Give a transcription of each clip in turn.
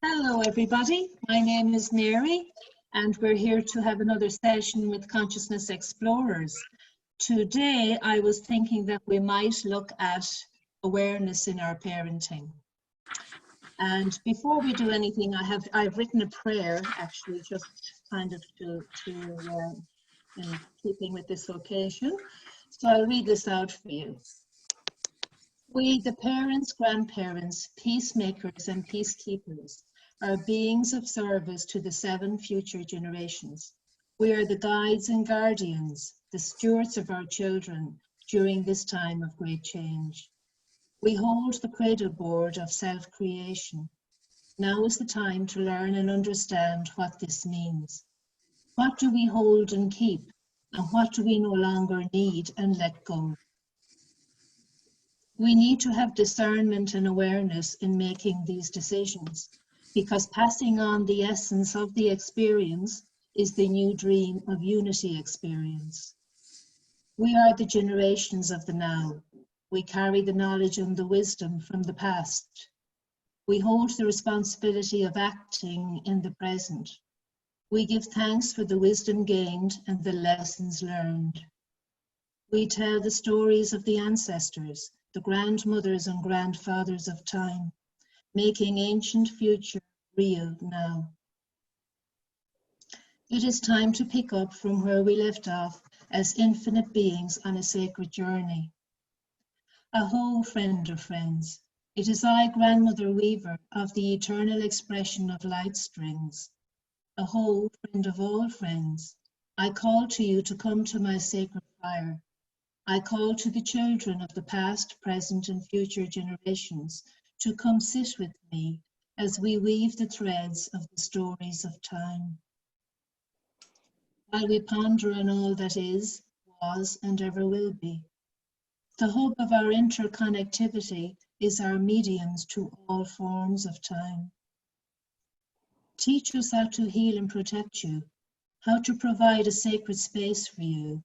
Hello everybody, my name is Mary and we're here to have another session with Consciousness Explorers. Today I was thinking that we might look at awareness in our parenting. And before we do anything, I've written a prayer actually just kind of in keeping with this occasion. So I'll read this out for you. We, the parents, grandparents, peacemakers and peacekeepers, are beings of service to the 7 future generations. We are the guides and guardians, the stewards of our children during this time of great change. We hold the cradle board of self-creation. Now is the time to learn and understand what this means. What do we hold and keep, and what do we no longer need and let go? We need to have discernment and awareness in making these decisions, because passing on the essence of the experience is the new dream of unity experience. We are the generations of the now. We carry the knowledge and the wisdom from the past. We hold the responsibility of acting in the present. We give thanks for the wisdom gained and the lessons learned. We tell the stories of the ancestors, the grandmothers and grandfathers of time, making ancient future real now. It is time to pick up from where we left off as infinite beings on a sacred journey. Aho, friend of friends. It is I, Grandmother Weaver, of the eternal expression of light strings. Aho, friend of all friends. I call to you to come to my sacred fire. I call to the children of the past, present, and future generations to come sit with me as we weave the threads of the stories of time. While we ponder on all that is, was, and ever will be. The hub of our interconnectivity is our mediums to all forms of time. Teach us how to heal and protect you, how to provide a sacred space for you,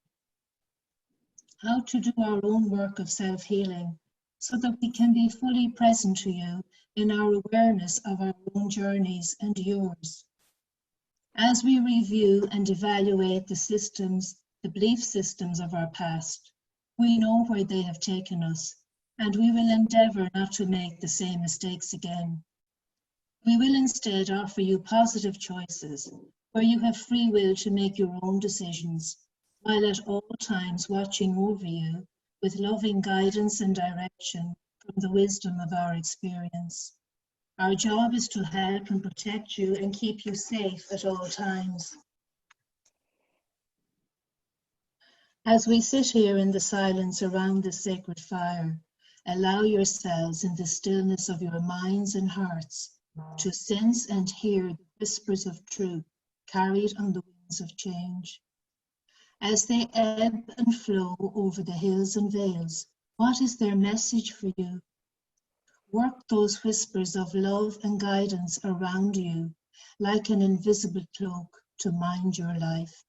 how to do our own work of self-healing so that we can be fully present to you in our awareness of our own journeys and yours. As we review and evaluate the systems, the belief systems of our past, we know where they have taken us, and we will endeavour not to make the same mistakes again. We will instead offer you positive choices where you have free will to make your own decisions, while at all times watching over you with loving guidance and direction from the wisdom of our experience. Our job is to help and protect you and keep you safe at all times. As we sit here in the silence around the sacred fire, allow yourselves in the stillness of your minds and hearts to sense and hear the whispers of truth carried on the wings of change. As they ebb and flow over the hills and vales, what is their message for you? Work those whispers of love and guidance around you like an invisible cloak to mind your life.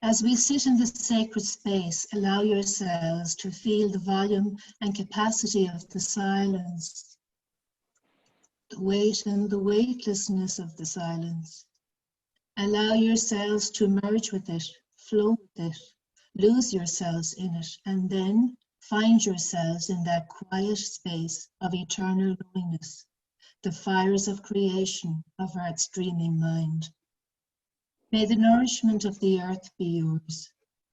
As we sit in the sacred space, allow yourselves to feel the volume and capacity of the silence, the weight and the weightlessness of the silence. Allow yourselves to merge with it, flow with it, lose yourselves in it, and then find yourselves in that quiet space of eternal knowingness, the fires of creation of Earth's dreaming mind. May the nourishment of the earth be yours.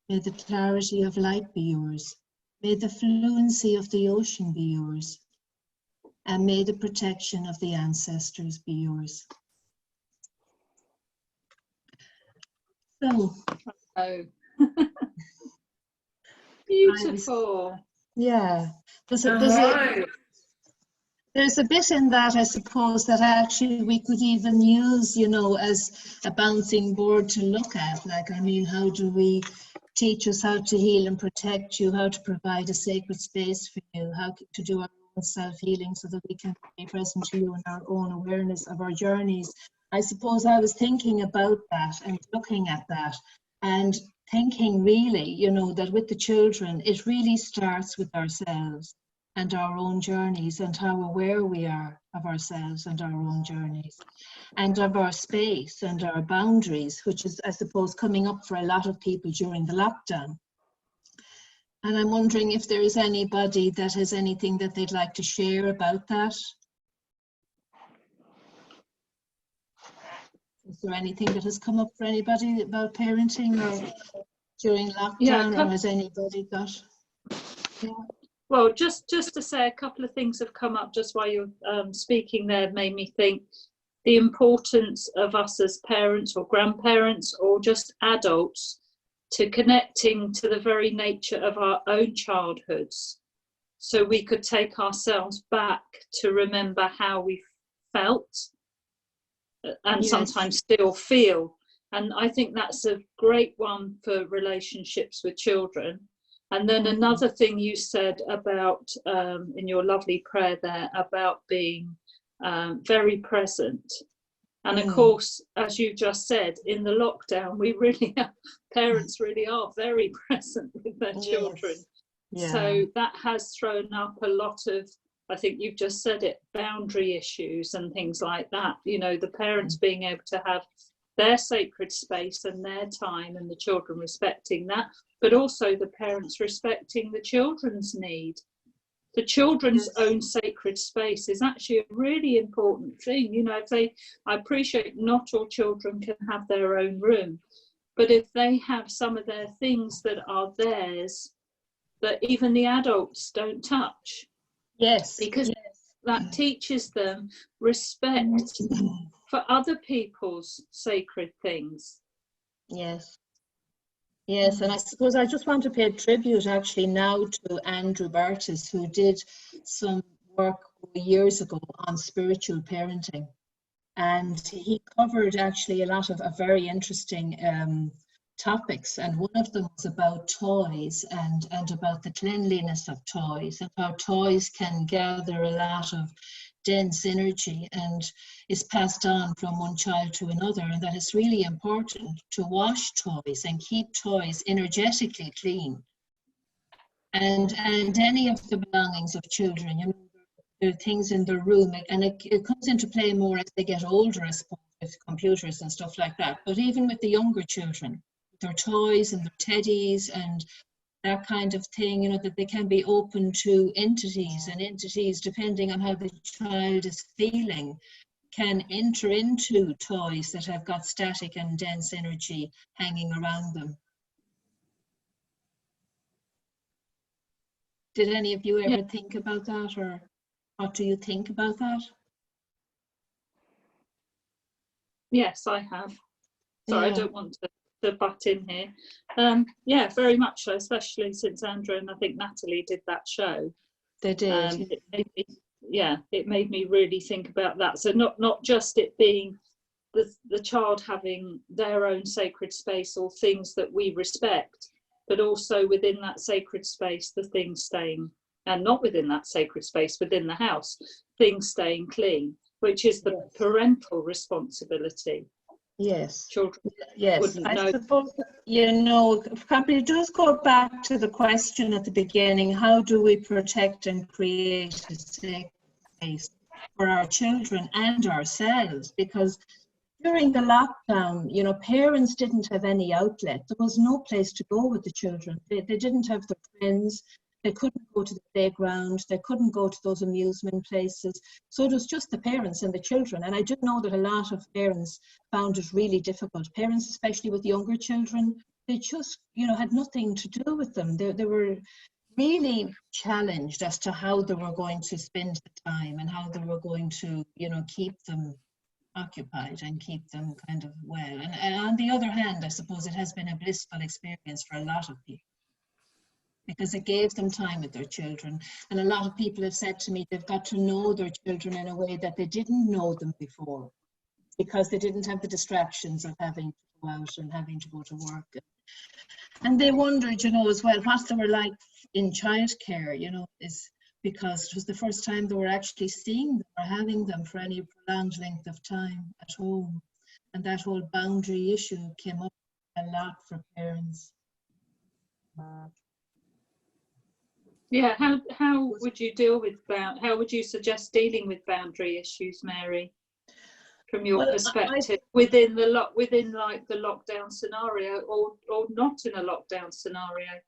May the clarity of light be yours. May the fluency of the ocean be yours. And may the protection of the ancestors be yours. So, oh. Beautiful. There's a bit in that, I suppose, that actually we could even use, you know, as a bouncing board to look at. Like, I mean, how do we teach us how to heal and protect you, how to provide a sacred space for you, how to do our own self-healing so that we can be present to you in our own awareness of our journeys. I suppose I was thinking about that and looking at that and thinking really, you know, that with the children, it really starts with ourselves. and our own journeys, and how aware we are of ourselves and our own journeys, and of our space and our boundaries, which is, I suppose, coming up for a lot of people during the lockdown. And I'm wondering if there is anybody that has anything that they'd like to share about that. Is there anything that has come up for anybody about parenting or during lockdown, or has anybody got? Yeah. Well, just to say, a couple of things have come up just while you're speaking there, made me think the importance of us as parents or grandparents or just adults to connecting to the very nature of our own childhoods, so we could take ourselves back to remember how we felt and sometimes still feel. And I think that's a great one for relationships with children. And then another thing you said about, in your lovely prayer there, about being very present. And of course, as you just said, in the lockdown, we really are, parents really are very present with their children. Yeah. So that has thrown up a lot of, I think you've just said it, boundary issues and things like that. You know, the parents being able to have their sacred space and their time, and the children respecting that, but also the parents respecting the children's need. The children's own sacred space is actually a really important thing. You know, I appreciate not all children can have their own room, but if they have some of their things that are theirs, that even the adults don't touch. Yes. Because that teaches them respect for other people's sacred things. Yes. Yes, and I suppose I just want to pay tribute actually now to Andrew Bartis, who did some work years ago on spiritual parenting. And he covered actually a lot of very interesting topics. And one of them was about toys and about the cleanliness of toys, and how toys can gather a lot of dense energy and is passed on from one child to another, and that it's really important to wash toys and keep toys energetically clean. And any of the belongings of children, you know, there are things in their room, and it comes into play more as they get older, I suppose, with computers and stuff like that. But even with the younger children, their toys and their teddies and that kind of thing, you know, that they can be open to entities, and entities, depending on how the child is feeling, can enter into toys that have got static and dense energy hanging around them. Did any of you ever think about that, or what do you think about that? Yes, I have. Sorry, I don't want to butt in here. Yeah, very much so, especially since Andrew and I think Natalie did that show. They did. It made me really think about that. So not just it being the child having their own sacred space or things that we respect, but also within that sacred space, the things staying, and not within that sacred space, within the house, things staying clean, which is the parental responsibility. Yes. Children. Yes, I suppose, you know, it does go back to the question at the beginning: how do we protect and create a safe space for our children and ourselves? Because during the lockdown, you know, parents didn't have any outlet. There was no place to go with the children. They didn't have their friends. They couldn't go to the playground. They couldn't go to those amusement places. So it was just the parents and the children. And I do know that a lot of parents found it really difficult. Parents, especially with younger children, they just, you know, had nothing to do with them. They were really challenged as to how they were going to spend the time and how they were going to, you know, keep them occupied and keep them kind of well. And on the other hand, I suppose it has been a blissful experience for a lot of people, because it gave them time with their children. And a lot of people have said to me they've got to know their children in a way that they didn't know them before, because they didn't have the distractions of having to go out and having to go to work. And they wondered, you know, as well, what they were like in childcare, you know, is because it was the first time they were actually seeing them or having them for any prolonged length of time at home. And that whole boundary issue came up a lot for parents. Yeah, how would you deal with how would you suggest dealing with boundary issues, Mary, from your Well, perspective, within like the lockdown scenario, or not in a lockdown scenario?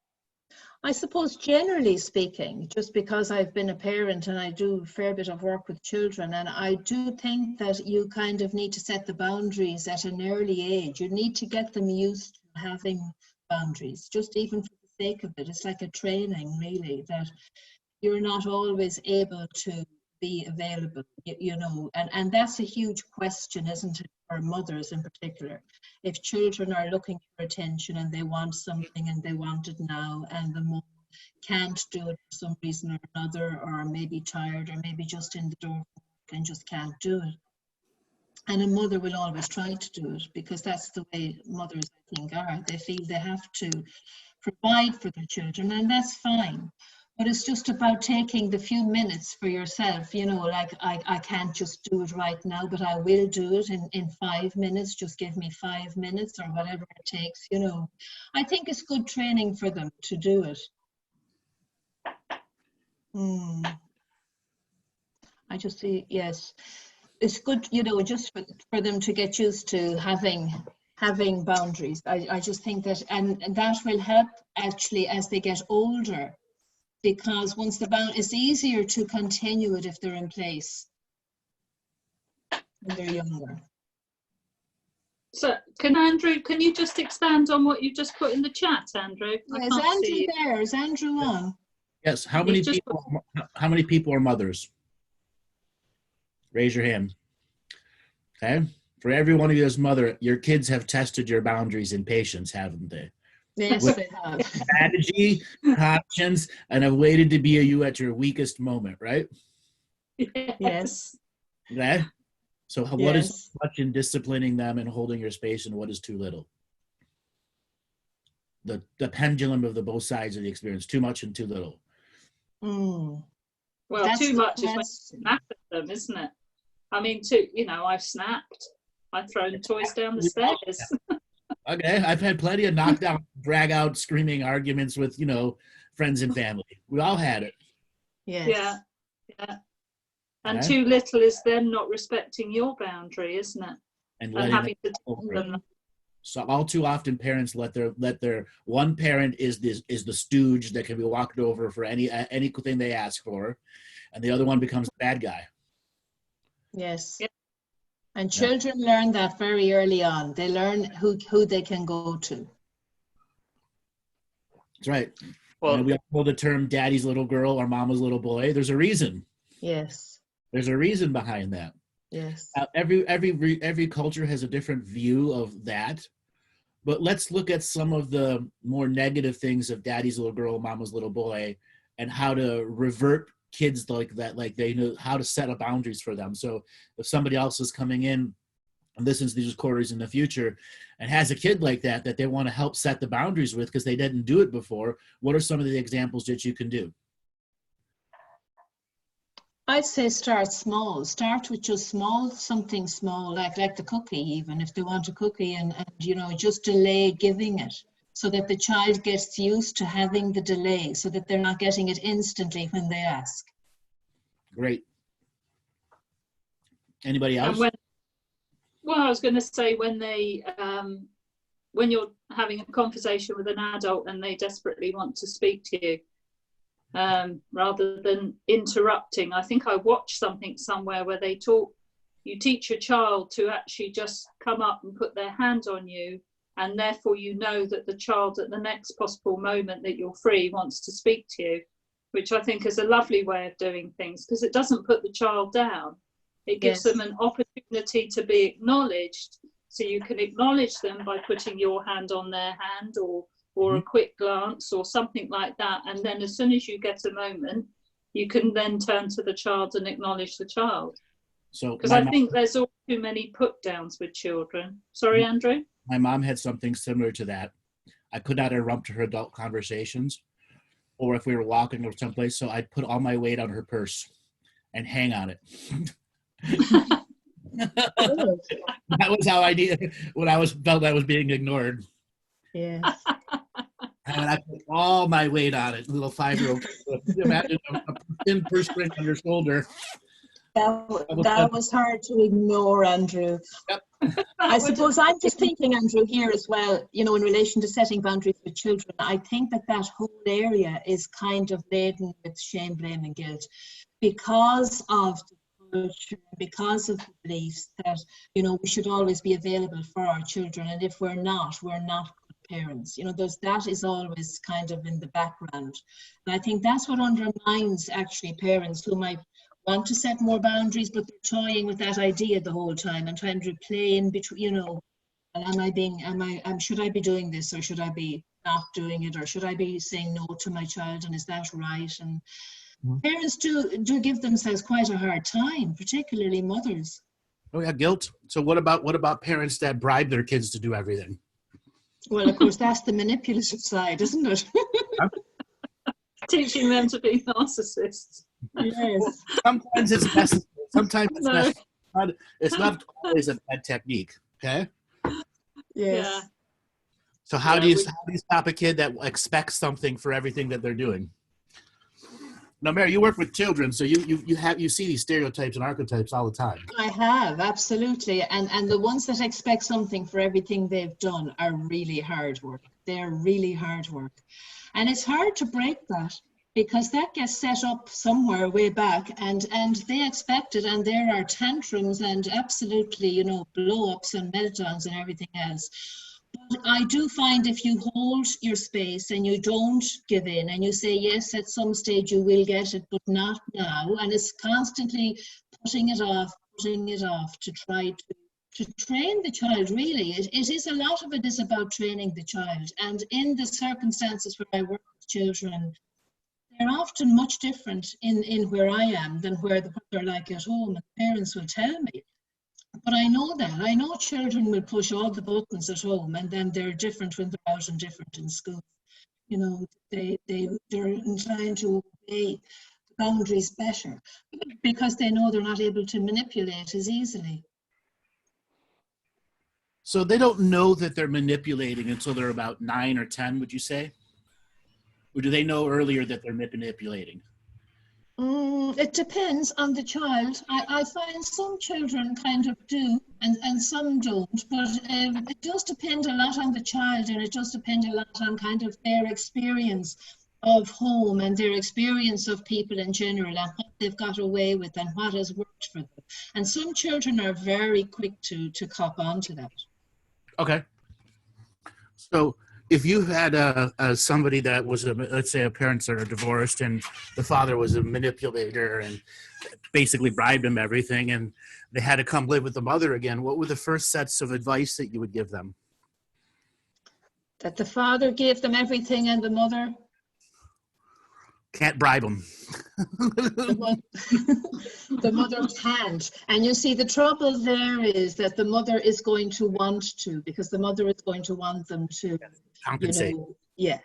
I suppose generally speaking, just because I've been a parent and I do a fair bit of work with children, and I do think that you kind of need to set the boundaries at an early age. You need to get them used to having boundaries, just even for the sake of it. It's like a training, really, that you're not always able to be available, you know, and that's a huge question, isn't it, for mothers in particular. If children are looking for attention and they want something and they want it now, and the mom can't do it for some reason or another, or maybe tired, or maybe just in the door and just can't do it. And a mother will always try to do it, because that's the way mothers, I think, are. They feel they have to provide for their children, and that's fine. But it's just about taking the few minutes for yourself, you know, like I can't just do it right now, but I will do it in 5 minutes. Just give me 5 minutes or whatever it takes, you know. I think it's good training for them to do it. I just see, yes, it's good, you know, just for them to get used to having boundaries. I just think that, and that will help actually as they get older, because once it's easier to continue it if they're in place when they're younger. So can you just expand on what you just put in the chat, Andrew? Yeah, is Andrew there? Is Andrew on? Yes. How many people are mothers? Raise your hand. Okay. For every one of you as mother, your kids have tested your boundaries and patience, haven't they? Yes, With they have. strategy, conscience, and have waited to be you at your weakest moment, right? Yes. Okay. So what is much in disciplining them and holding your space, and what is too little? The pendulum of the both sides of the experience, too much and too little. Well, too much is when you snap at them, isn't it? I mean, I've snapped. I've thrown toys down the stairs. Okay, I've had plenty of knockdown, drag out, screaming arguments with, friends and family. We all had it. Yes. Yeah. And too little is them not respecting your boundary, isn't it? And having to tell them. So all too often, parents let their one parent is the stooge that can be walked over for anything they ask for, and the other one becomes the bad guy. Yes. Yeah. And children learn that very early on. They learn who they can go to. That's right. Well, we all know the term "daddy's little girl" or "mama's little boy." There's a reason. Yes. There's a reason behind that. Yes. Every culture has a different view of that. But let's look at some of the more negative things of daddy's little girl, mama's little boy, and how to revert kids like that, like they know how to set up boundaries for them. So if somebody else is coming in and listens to these recordings in the future and has a kid like that they want to help set the boundaries with because they didn't do it before, what are some of the examples that you can do? I'd say start small. Start with just something small, like the cookie, even if they want a cookie, and just delay giving it so that the child gets used to having the delay, so that they're not getting it instantly when they ask. Great. Anybody else? I was going to say when you're having a conversation with an adult and they desperately want to speak to you, rather than interrupting. I think I watched something somewhere where you teach your child to actually just come up and put their hand on you, and therefore you know that the child at the next possible moment that you're free wants to speak to you, which I think is a lovely way of doing things, because it doesn't put the child down. It gives them an opportunity to be acknowledged. So you can acknowledge them by putting your hand on their hand, or a quick glance or something like that, and then as soon as you get a moment, you can then turn to the child and acknowledge the child. So because I think there's all too many put downs with children. Sorry, Andrew? My mom had something similar to that. I could not interrupt her adult conversations, or if we were walking or someplace, so I'd put all my weight on her purse and hang on it. That was how I did when I felt I was being ignored. Yes. And I put all my weight on it, little 5-year-old. Imagine a thin purse string on your shoulder. That was hard to ignore, Andrew. Yep. I suppose I'm just thinking, Andrew, here as well, in relation to setting boundaries with children, I think that whole area is kind of laden with shame, blame, and guilt because of the culture, because of the beliefs that, we should always be available for our children. And if we're not good parents. That is always kind of in the background. And I think that's what undermines actually parents who might want to set more boundaries, but they're toying with that idea the whole time and trying to play in between, should I be doing this, or should I be not doing it, or should I be saying no to my child, and is that right? And parents do give themselves quite a hard time, particularly mothers. Oh yeah, guilt. So what about parents that bribe their kids to do everything? Well, of course, that's the manipulative side, isn't it? Teaching them to be narcissists. Yes. Sometimes it's necessary. Sometimes it's necessary. It's not always a bad technique. Okay. Yes. Yeah. So how do you stop a kid that expects something for everything that they're doing? Now, Mary, you work with children, so you see these stereotypes and archetypes all the time. I have, absolutely, and the ones that expect something for everything they've done are really hard work. They're really hard work, and it's hard to break that because that gets set up somewhere way back, and they expect it, and there are tantrums and absolutely, blow-ups and meltdowns and everything else. But I do find if you hold your space and you don't give in and you say, yes, at some stage you will get it, but not now. And it's constantly putting it off to try to train the child, really. It is a lot of it is about training the child. And in the circumstances where I work with children, they're often much different in where I am than what they're like at home. And parents will tell me. But I know that. I know children will push all the buttons at home, and then they're different when they're out and different in school. They're inclined to obey the boundaries better because they know they're not able to manipulate as easily. So they don't know that they're manipulating until they're about 9 or 10, would you say? Or do they know earlier that they're manipulating? It depends on the child. I find some children kind of do and some don't, but it does depend a lot on the child, and it does depend a lot on kind of their experience of home and their experience of people in general and what they've got away with and what has worked for them. And some children are very quick to cop on to that. Okay. So if you had somebody that was, let's say, parents that are divorced and the father was a manipulator and basically bribed him everything, and they had to come live with the mother again, what were the first sets of advice that you would give them? That the father gave them everything and the mother can't bribe them. The mother can't. And you see, the trouble there is that the mother is going to want to, because the mother is going to want them to compensate. Yeah.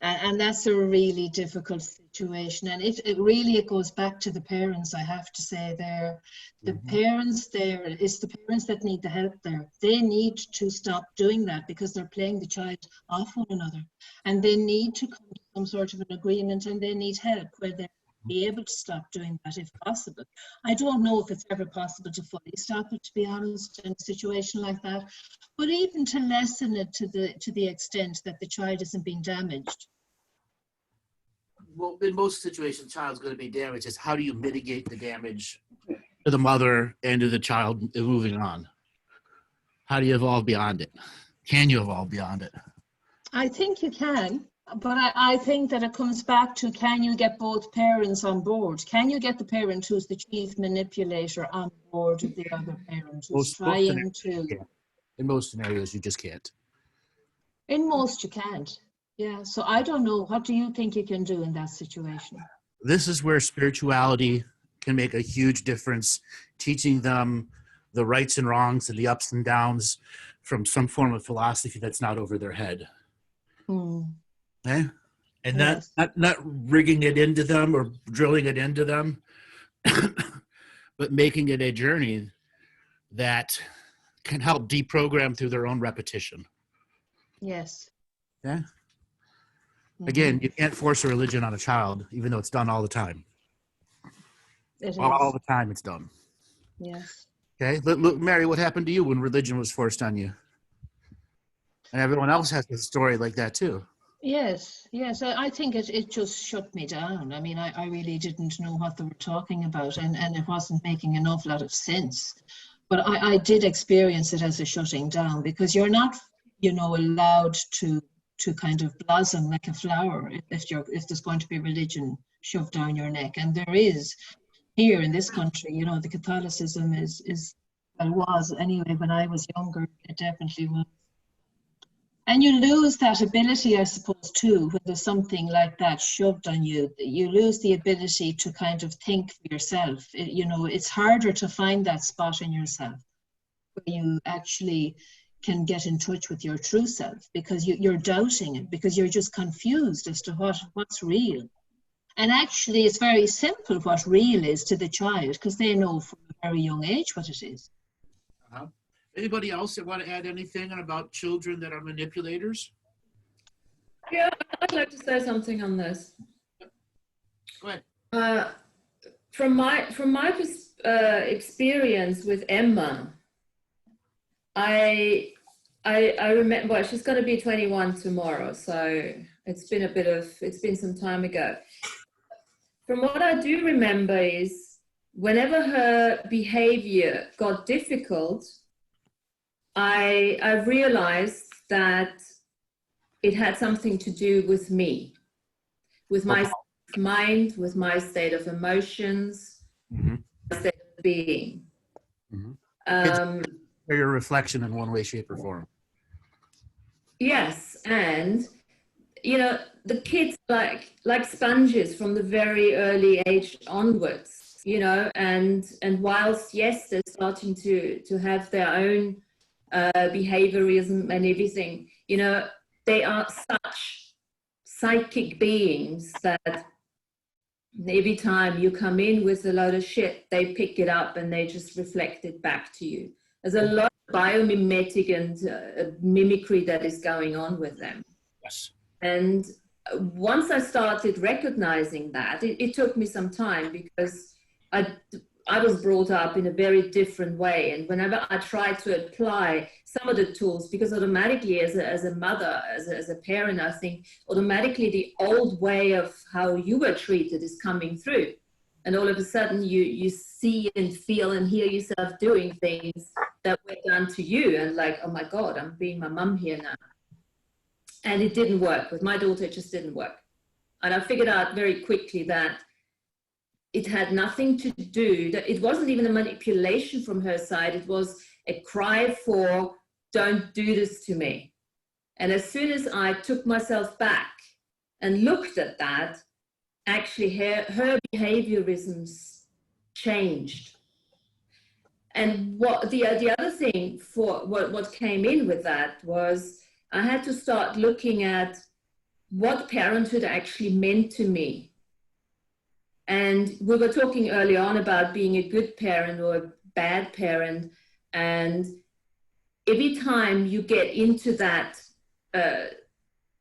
And that's a really difficult situation. And it really goes back to the parents, I have to say there. The parents there, it's the parents that need the help there. They need to stop doing that because they're playing the child off one another. And they need to come to some sort of an agreement, and they need help where they're be able to stop doing that if possible. I don't know if it's ever possible to fully stop it, to be honest, in a situation like that, but even to lessen it to the extent that the child isn't being damaged. Well, in most situations, the child's going to be damaged. It's how do you mitigate the damage to the mother and to the child moving on? How do you evolve beyond it? Can you evolve beyond it? I think you can. But I think that it comes back to, can you get both parents on board? Can you get the parent who's the chief manipulator on board with the other parent who's trying to... Yeah. In most scenarios, you just can't. In most, you can't. Yeah, so I don't know. What do you think you can do in that situation? This is where spirituality can make a huge difference, teaching them the rights and wrongs and the ups and downs from some form of philosophy that's not over their head. Okay? And Yes. not rigging it into them or drilling it into them, but making it a journey that can help deprogram through their own repetition. Yes. Okay? Again, you can't force a religion on a child, even though it's done all the time. All the time it's done. Yes. Okay, look, Mary, what happened to you when religion was forced on you? And everyone else has a story like that too. Yes, yes. I think it just shut me down. I mean, I really didn't know what they were talking about, and it wasn't making an awful lot of sense. But I did experience it as a shutting down, because you're not, allowed to kind of blossom like a flower if there's going to be religion shoved down your neck. And there is here in this country, the Catholicism was anyway when I was younger, it definitely was. And you lose that ability, I suppose, too, when there's something like that shoved on you. You lose the ability to kind of think for yourself. It's harder to find that spot in yourself where you actually can get in touch with your true self, because you're doubting it, because you're just confused as to what's real. And actually, it's very simple what real is to the child, because they know from a very young age what it is. Uh-huh. Anybody else that want to add anything about children that are manipulators? Yeah, I'd like to say something on this. Go ahead. From my experience with Emma, I remember, well, she's going to be 21 tomorrow, so it's been some time ago. From what I do remember is whenever her behavior got difficult, I realized that it had something to do with me, with my state of mind, with my state of emotions, my state of being. Or your reflection in one way, shape, or form. Yes, and the kids like sponges from the very early age onwards, and whilst yes, they're starting to have their own behaviorism and everything, they are such psychic beings that every time you come in with a load of shit, they pick it up and they just reflect it back to you. There's a lot of biomimetic and mimicry that is going on with them. Yes. And once I started recognizing that, it took me some time, because I was brought up in a very different way. And whenever I tried to apply some of the tools, because automatically as a mother, as a parent, I think automatically the old way of how you were treated is coming through. And all of a sudden you see and feel and hear yourself doing things that were done to you. And like, oh my God, I'm being my mum here now. And it didn't work. With my daughter, it just didn't work. And I figured out very quickly that it had nothing to do, that it wasn't even a manipulation from her side. It was a cry for, don't do this to me. And as soon as I took myself back and looked at that, actually her behaviorisms changed. And what the other thing for what came in with that was I had to start looking at what parenthood actually meant to me. And we were talking early on about being a good parent or a bad parent. And every time you get into that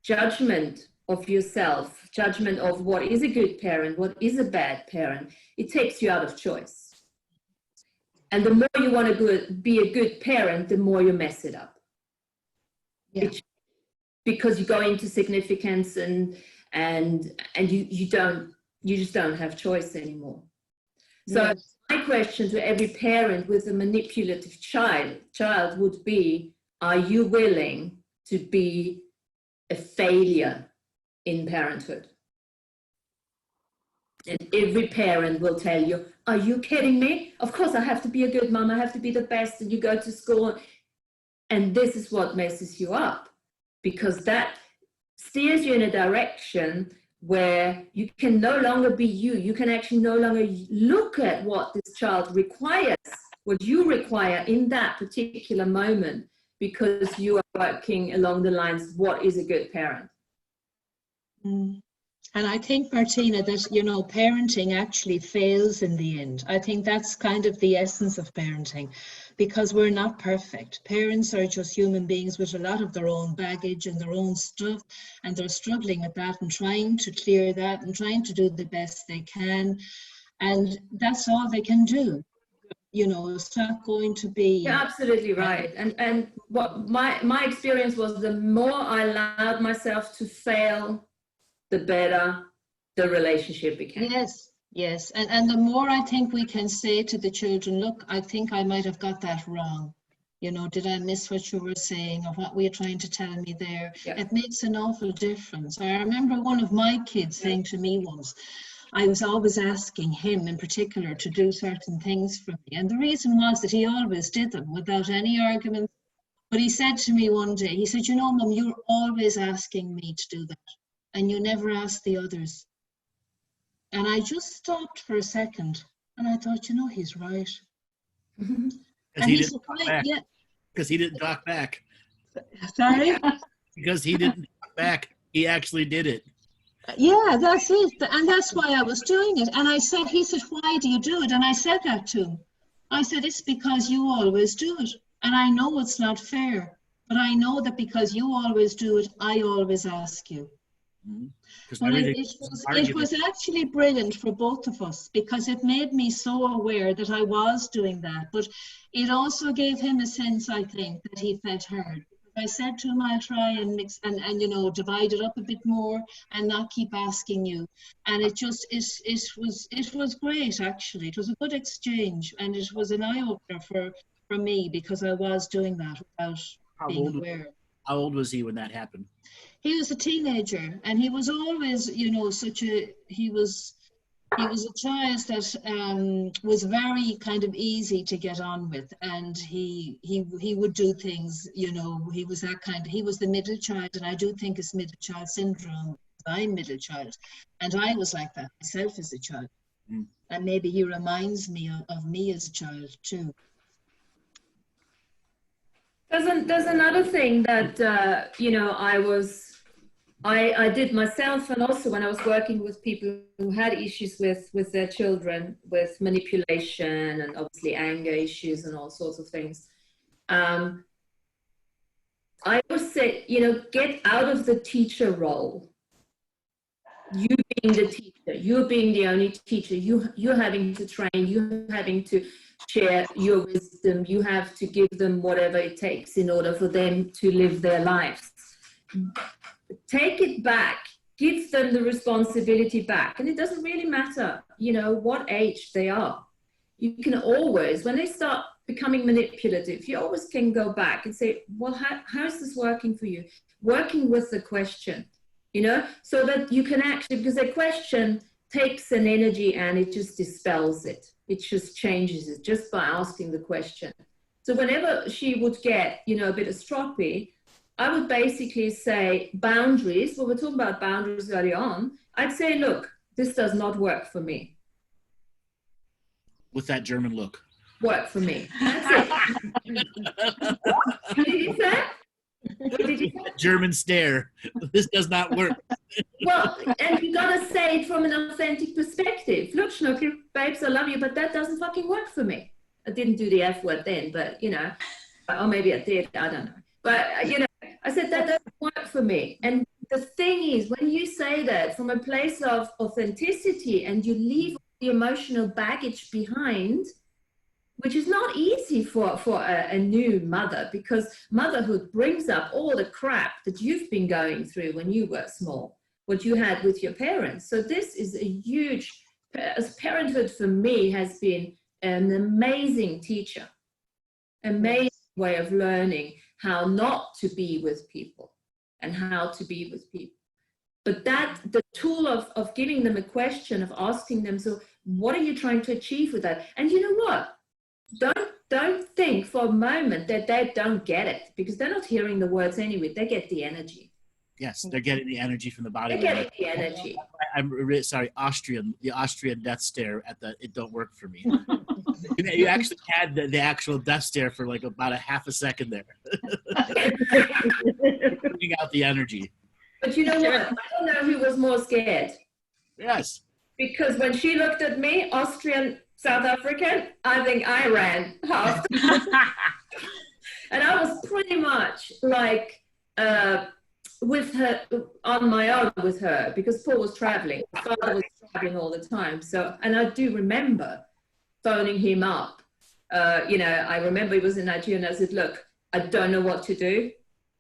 judgment of yourself, judgment of what is a good parent, what is a bad parent, it takes you out of choice. And the more you want to be a good parent, the more you mess it up. Yeah. Because you go into significance and you just don't have choice anymore. So yes. My question to every parent with a manipulative child would be, are you willing to be a failure in parenthood? And every parent will tell you, are you kidding me? Of course I have to be a good mom, I have to be the best, and you go to school. And this is what messes you up, because that steers you in a direction where you can no longer be you. You can actually no longer look at what this child requires, what you require in that particular moment, because you are working along the lines, what is a good parent? And I think, Martina, that, you know, parenting actually fails in the end. I think that's kind of the essence of parenting, because we're not perfect. Parents are just human beings with a lot of their own baggage and their own stuff, and they're struggling with that and trying to clear that and trying to do the best they can. And that's all they can do. You know, it's not going to be. You're absolutely right. And what my experience was, the more I allowed myself to fail, the better the relationship became. Yes, yes. And the more I think we can say to the children, look, I think I might have got that wrong. You know, did I miss what you were saying or what were you trying to tell me there? Yeah. It makes an awful difference. I remember one of my kids saying to me once, I was always asking him in particular to do certain things for me. And the reason was that he always did them without any argument. But he said to me one day, he said, you know, Mum, you're always asking me to do that, and you never ask the others. And I just stopped for a second, and I thought, you know, he's right. Mhm. And he said, "Why, yeah." Because he didn't talk back. Sorry? Because he didn't talk back. He actually did it. Yeah, that's it. And that's why I was doing it. And I said, he said, why do you do it? And I said that to him. I said, it's because you always do it. And I know it's not fair, but I know that because you always do it, I always ask you. But it was actually brilliant for both of us, because it made me so aware that I was doing that. But it also gave him a sense, I think, that he felt heard. I said to him, I'll try and mix and you know, divide it up a bit more and not keep asking you. And it just it was great, actually. It was a good exchange, and it was an eye-opener for me, because I was doing that without being aware. How old was he when that happened? He was a teenager, and he was always, you know, he was a child that was very kind of easy to get on with, and he would do things, you know, he was the middle child, and I do think it's middle child syndrome. I'm middle child, and I was like that myself as a child. And maybe he reminds me of me as a child too. There's another thing that you know, I did myself, and also when I was working with people who had issues with their children, with manipulation and obviously anger issues and all sorts of things. I always say, you know, get out of the teacher role. You being the teacher, you being the only teacher, you're having to train, you're having to share your wisdom, you have to give them whatever it takes in order for them to live their lives. Take it back, give them the responsibility back. And it doesn't really matter, you know, what age they are. You can always, when they start becoming manipulative, you always can go back and say, well, how's this working for you? Working with the question, you know, so that you can actually, because a question takes an energy and it just dispels it. It just changes it just by asking the question. So whenever she would get, you know, a bit of stroppy, I would basically say boundaries. Well, we're talking about boundaries early on. I'd say, look, this does not work for me. With that German look. Work for me. That's it. What did you say? What did you say? German stare. This does not work. Well, and you gotta say it from an authentic perspective. Look, Schnooky, babes, I love you, but that doesn't fucking work for me. I didn't do the F word then, but you know, or maybe I did, I don't know. But you know, I said that doesn't work for me. And the thing is, when you say that from a place of authenticity and you leave the emotional baggage behind, which is not easy for a new mother, because motherhood brings up all the crap that you've been going through when you were small, what you had with your parents. So this is a huge, as parenthood for me has been an amazing teacher, amazing way of learning how not to be with people and how to be with people. But that, the tool of giving them a question, of asking them, so what are you trying to achieve with that? And you know what? Don't think for a moment that they don't get it, because they're not hearing the words anyway. They get the energy. Yes, they're getting the energy from the body. They're getting the energy. I'm really sorry, the Austrian death stare at the "it don't work for me." You actually had the actual death stare for like about a half a second there. Bringing out the energy. But you know what? I don't know who was more scared. Yes. Because when she looked at me, Austrian, South African, I think I ran half. And I was pretty much like with her, on my own with her, because Paul was traveling. My father was traveling all the time. So, and I do remember phoning him up. I remember he was in Nigeria, and I said, look, I don't know what to do.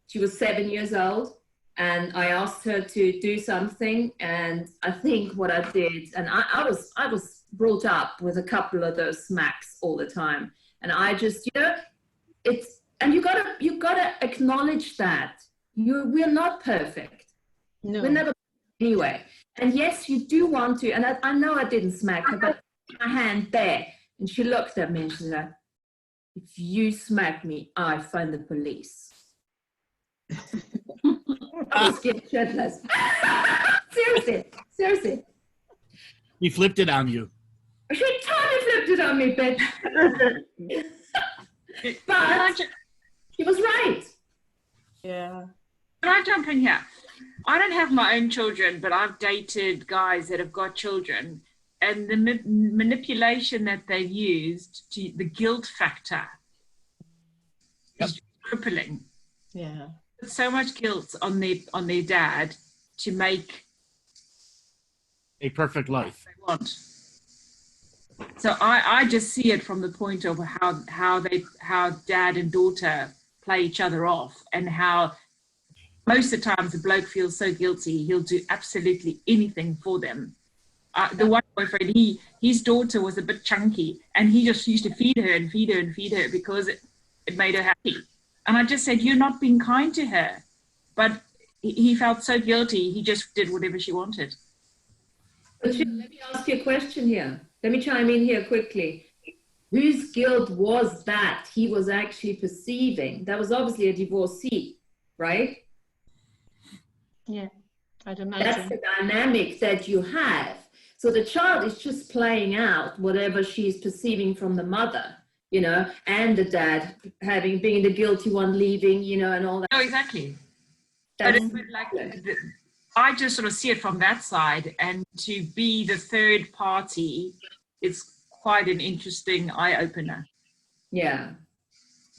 She was 7 years old, and I asked her to do something, and I think what I did, and I was brought up with a couple of those smacks all the time, and I just, it's, and you gotta acknowledge that we're not perfect. No. We're never anyway. And yes, you do want to, and I know I didn't smack her, but my hand there, and she looked at me and she said, if you smack me, I phone the police. I was scared shitless. Seriously. He flipped it on you. She totally flipped it on me, bitch. But she was right. Yeah. Can I jump in here? I don't have my own children, but I've dated guys that have got children, and the manipulation that they've used, the guilt factor, is crippling. Yeah. So much guilt on their dad to make a perfect life they want. So I just see it from the point of how dad and daughter play each other off, and how most of the times the bloke feels so guilty he'll do absolutely anything for them. The one boyfriend, his daughter was a bit chunky, and he just used to feed her and feed her and feed her because it made her happy. And I just said, you're not being kind to her. But he felt so guilty, he just did whatever she wanted. But let me ask you a question here. Let me chime in here quickly. Whose guilt was that he was actually perceiving? That was obviously a divorcee, right? Yeah, I'd imagine. That's the dynamic that you have. So the child is just playing out whatever she's perceiving from the mother, and the dad being the guilty one, leaving, and all that. No, exactly. I just sort of see it from that side, and to be the third party, it's quite an interesting eye-opener. Yeah.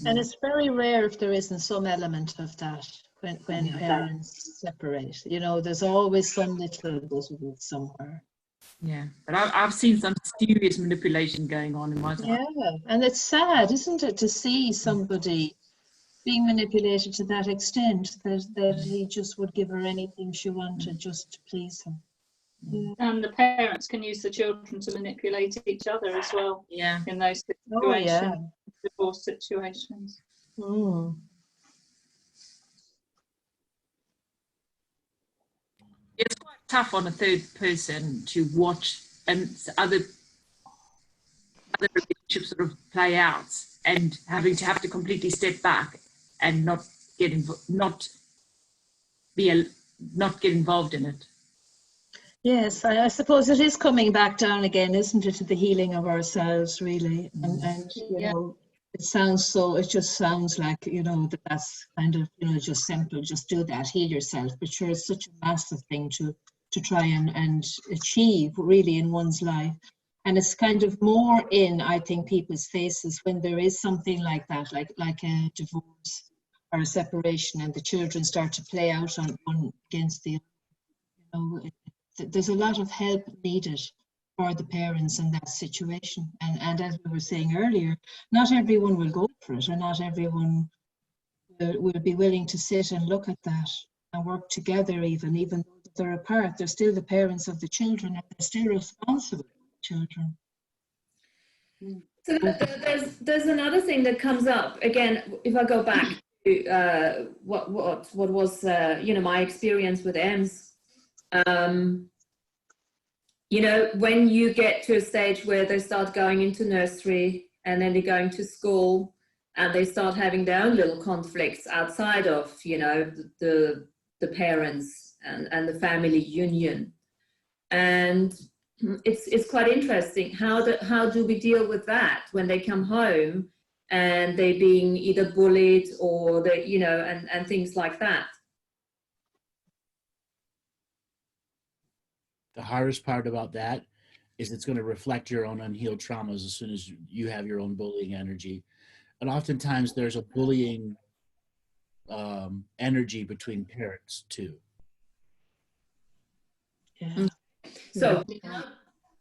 And it's very rare if there isn't some element of that when parents separate. There's always some little bit somewhere. Yeah, but I've seen some serious manipulation going on in my life. Yeah, and it's sad, isn't it, to see somebody being manipulated to that extent that he just would give her anything she wanted just to please him. Yeah. And the parents can use the children to manipulate each other as well. Yeah. In those situations, divorce situations. Mm. It's quite tough on a third person to watch and other relationships sort of play out, and having to completely step back and not get involved in it. Yes, I suppose it is coming back down again, isn't it, to the healing of ourselves, really. And it just sounds like, that's kind of, just simple, just do that, heal yourself. But sure, it's such a massive thing to try and achieve, really, in one's life. And it's kind of more in, I think, people's faces when there is something like that, like a divorce or a separation, and the children start to play out on one against the other. There's a lot of help needed for the parents in that situation. And as we were saying earlier, not everyone will go for it, or not everyone will be willing to sit and look at that and work together, even though they're apart. They're still the parents of the children, and they're still responsible for the children. So there's another thing that comes up again. If I go back to what was my experience with EMS, when you get to a stage where they start going into nursery and then they're going to school and they start having their own little conflicts outside of the parents and the family union, and it's quite interesting how do we deal with that when they come home and they're being either bullied or they and things like that. The hardest part about that is it's going to reflect your own unhealed traumas as soon as you have your own bullying energy. And oftentimes there's a bullying energy between parents too. Yeah. So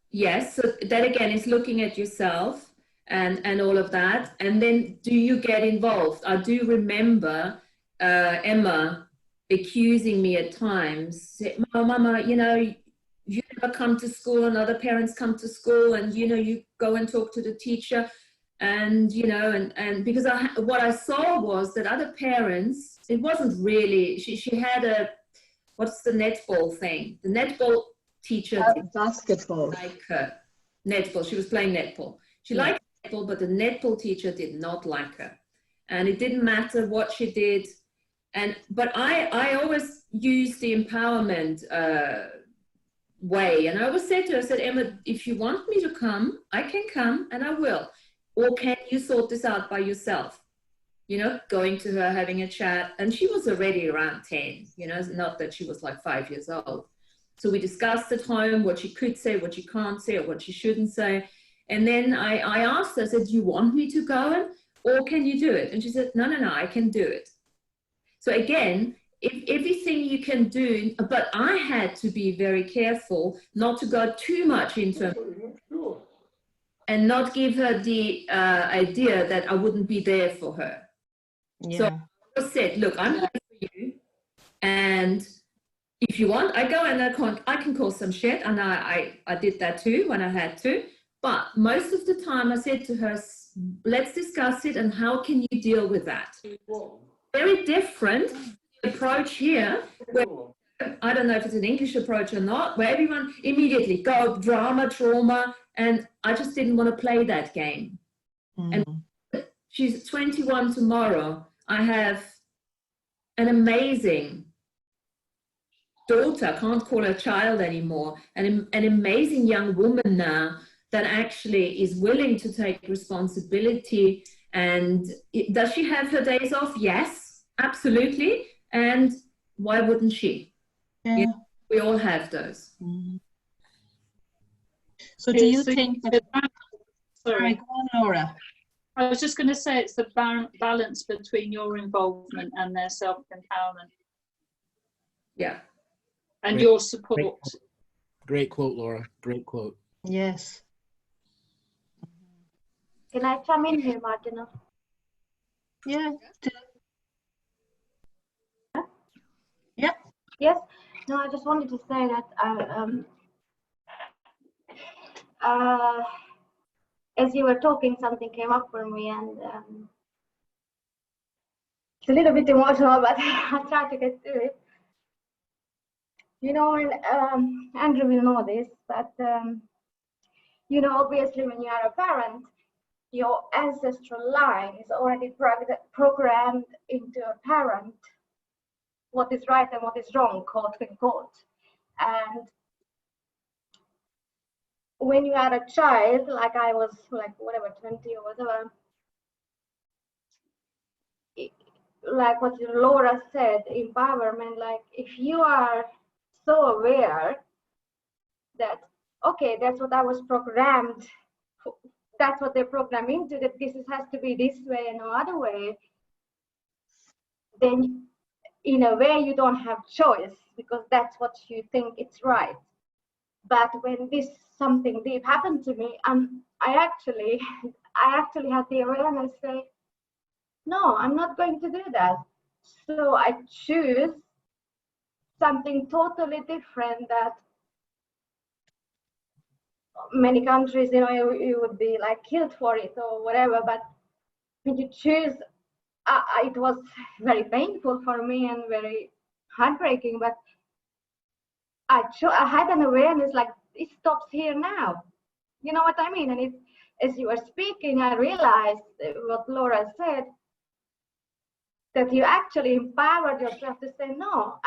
yes, so that again is looking at yourself and all of that. And then do you get involved? I do remember Emma accusing me at times, Mama, you know, you never come to school and other parents come to school and, you know, you go and talk to the teacher. And, you know, and because what I saw was that other parents, it wasn't really, she had a, what's the netball thing? The netball teacher did Basketball. like her. Netball, she was playing netball. She liked netball, but the netball teacher did not like her. And it didn't matter what she did. But I always used the empowerment way. And I always said to her, I said, Emma, if you want me to come, I can come and I will. Or can you sort this out by yourself? You know, going to her, having a chat. And she was already around 10, you know, not that she was like 5 years old. So we discussed at home what she could say, what she can't say, or what she shouldn't say. And then I asked her, I said, do you want me to go or can you do it? And she said, no, I can do it. So again, if everything you can do, but I had to be very careful not to go too much into it and not give her the idea that I wouldn't be there for her. Yeah. So I said, look, I'm here for you. And if you want, I go and I can cause some shit. And I did that too when I had to. But most of the time I said to her, let's discuss it and how can you deal with that? Very different approach here, where, I don't know if it's an English approach or not, where everyone immediately go drama, trauma, and I just didn't want to play that game. And she's 21 tomorrow. I have an amazing daughter, can't call her child anymore, an amazing young woman now that actually is willing to take responsibility. And does she have her days off? Yes, absolutely. And why wouldn't she? Yeah. You know, we all have those. So do you think that, sorry, go on, Laura. I was just going to say it's the balance between your involvement and their self-empowerment. Yeah. And your support. Great quote, Laura. Great quote. Yes. Can I come in here, Martina? Yeah. Yeah. Yes. No, I just wanted to say that as you were talking, something came up for me, and it's a little bit emotional, but I'll try to get through it. You know, and Andrew will know this, but you know, obviously, when you are a parent, your ancestral line is already programmed into a parent. What is right and what is wrong, quote unquote. And when you are a child, like I was, like whatever, 20 or whatever, like what Laura said, empowerment, like if you are so aware that, okay, that's what I was programmed, that's what they program into, that this has to be this way and no other way, then in a way you don't have choice because that's what you think it's right. But when this something deep happened to me, I actually had the awareness say, no, I'm not going to do that. So I choose something totally different that many countries, you know, you would be like killed for it or whatever. But when you choose, it was very painful for me and very heartbreaking. But I had an awareness like it stops here now. You know what I mean? And as you were speaking, I realized what Laura said, that you actually empowered yourself to say, no,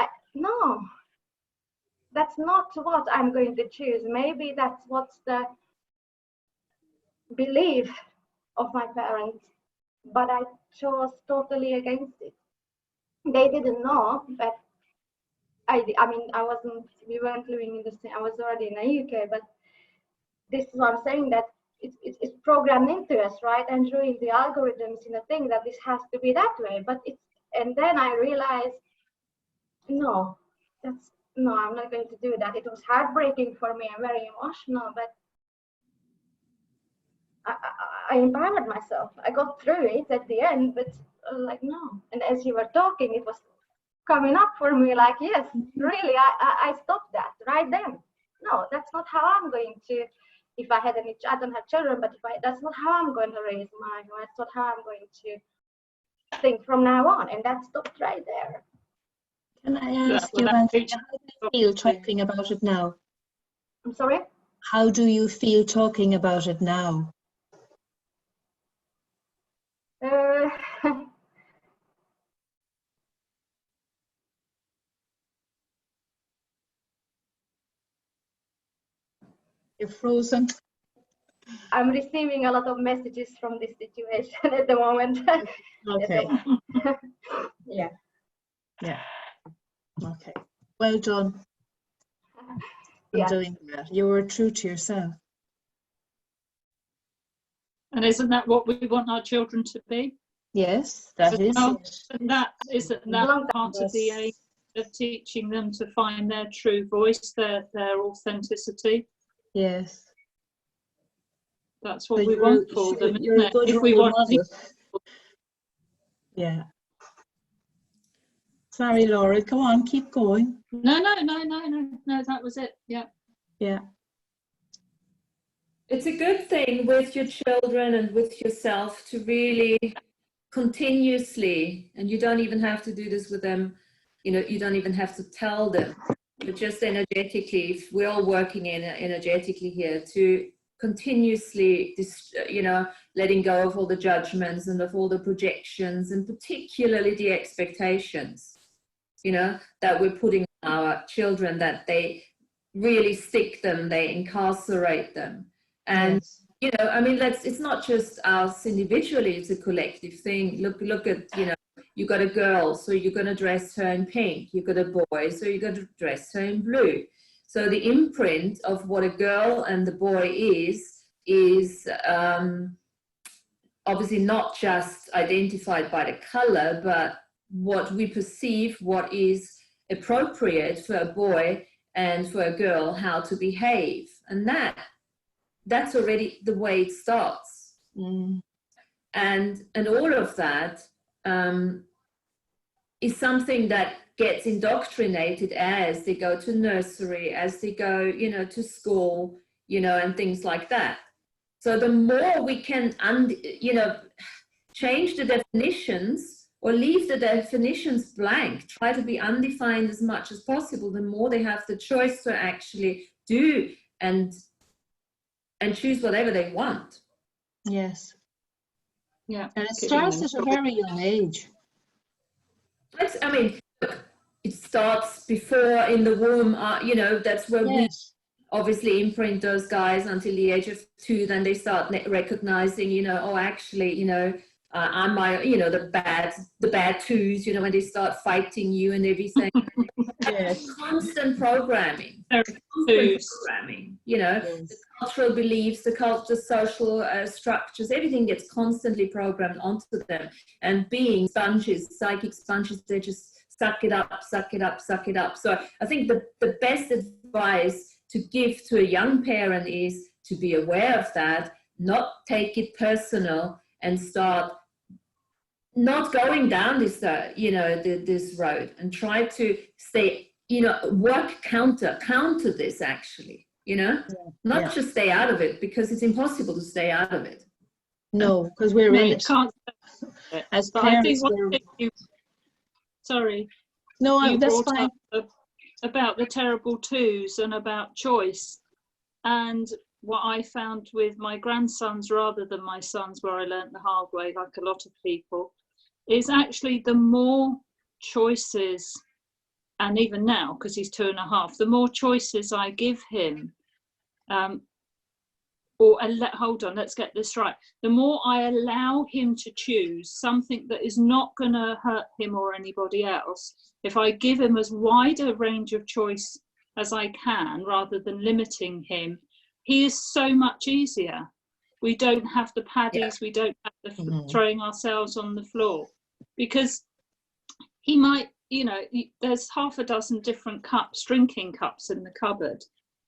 that's not what I'm going to choose. Maybe that's what's the belief of my parents, but I chose totally against it. They didn't know, but we weren't living in the same, I was already in the UK, but this is what I'm saying, that it's programmed into us, right? And through the algorithms in a thing that this has to be that way. But and then I realized, no, I'm not going to do that. It was heartbreaking for me and very emotional, but I empowered myself. I got through it at the end, but like, no. And as you were talking, it was coming up for me like, yes, really, I stopped that right then. No, that's not how I'm going to, if I had any, I don't have children, but that's not how I'm going to raise mine, or that's not how I'm going to think from now on. And that stopped right there. Can I ask you, Anthony, how do you feel talking about it now? I'm sorry? How do you feel talking about it now? You're frozen. I'm receiving a lot of messages from this situation at the moment. Okay. Yeah. Yeah. Okay. Well done. Yeah. Doing that. You were true to yourself. And isn't that what we want our children to be? Yes, that is it. Isn't that part of the aim of teaching them to find their true voice, their authenticity? Yes. That's what we want for them. You're a good if we want model. Yeah. Sorry, Laura. Go on. Keep going. No. That was it. Yeah. Yeah. It's a good thing with your children and with yourself to really continuously, and you don't even have to do this with them, you don't even have to tell them, but just energetically, if we're all working energetically here, to continuously, letting go of all the judgments and of all the projections, and particularly the expectations, that we're putting on our children, that they really stick them, they incarcerate them. And yes. it's not just us individually, it's a collective thing. Look at, you got a girl, so you're going to dress her in pink. You got a boy, so you're going to dress her in blue. So the imprint of what a girl and the boy is obviously not just identified by the color, but what we perceive, what is appropriate for a boy and for a girl, how to behave. And that's already the way it starts. Mm. And all of that is something that gets indoctrinated as they go to nursery, as they go, to school, and things like that. So the more we can, change the definitions or leave the definitions blank, try to be undefined as much as possible, the more they have the choice to actually do and choose whatever they want. Yes. Yeah. And it starts at a very young age. It starts before in the womb, that's where we obviously imprint those guys until the age of 2. Then they start recognizing, I'm the bad twos, when they start fighting you and everything. Yes. Constant programming. The cultural beliefs, the social structures, everything gets constantly programmed onto them. And being sponges, psychic sponges, they just suck it up. So I think the best advice to give to a young parent is to be aware of that, not take it personal, and start not going down this, this road, and try to stay, work counter this actually, not just stay out of it, because it's impossible to stay out of it. No, because we're in it. As parents, sorry. No, that's fine. About the terrible twos and about choice. And what I found with my grandsons rather than my sons, where I learned the hard way, like a lot of people, is actually the more choices, and even now, because he's 2.5, the more choices I give him, hold on, let's get this right. The more I allow him to choose something that is not going to hurt him or anybody else, if I give him as wide a range of choice as I can, rather than limiting him, he is so much easier. We don't have the paddies, we don't have the throwing ourselves on the floor, because he might, you know, there's half a dozen different cups, drinking cups in the cupboard.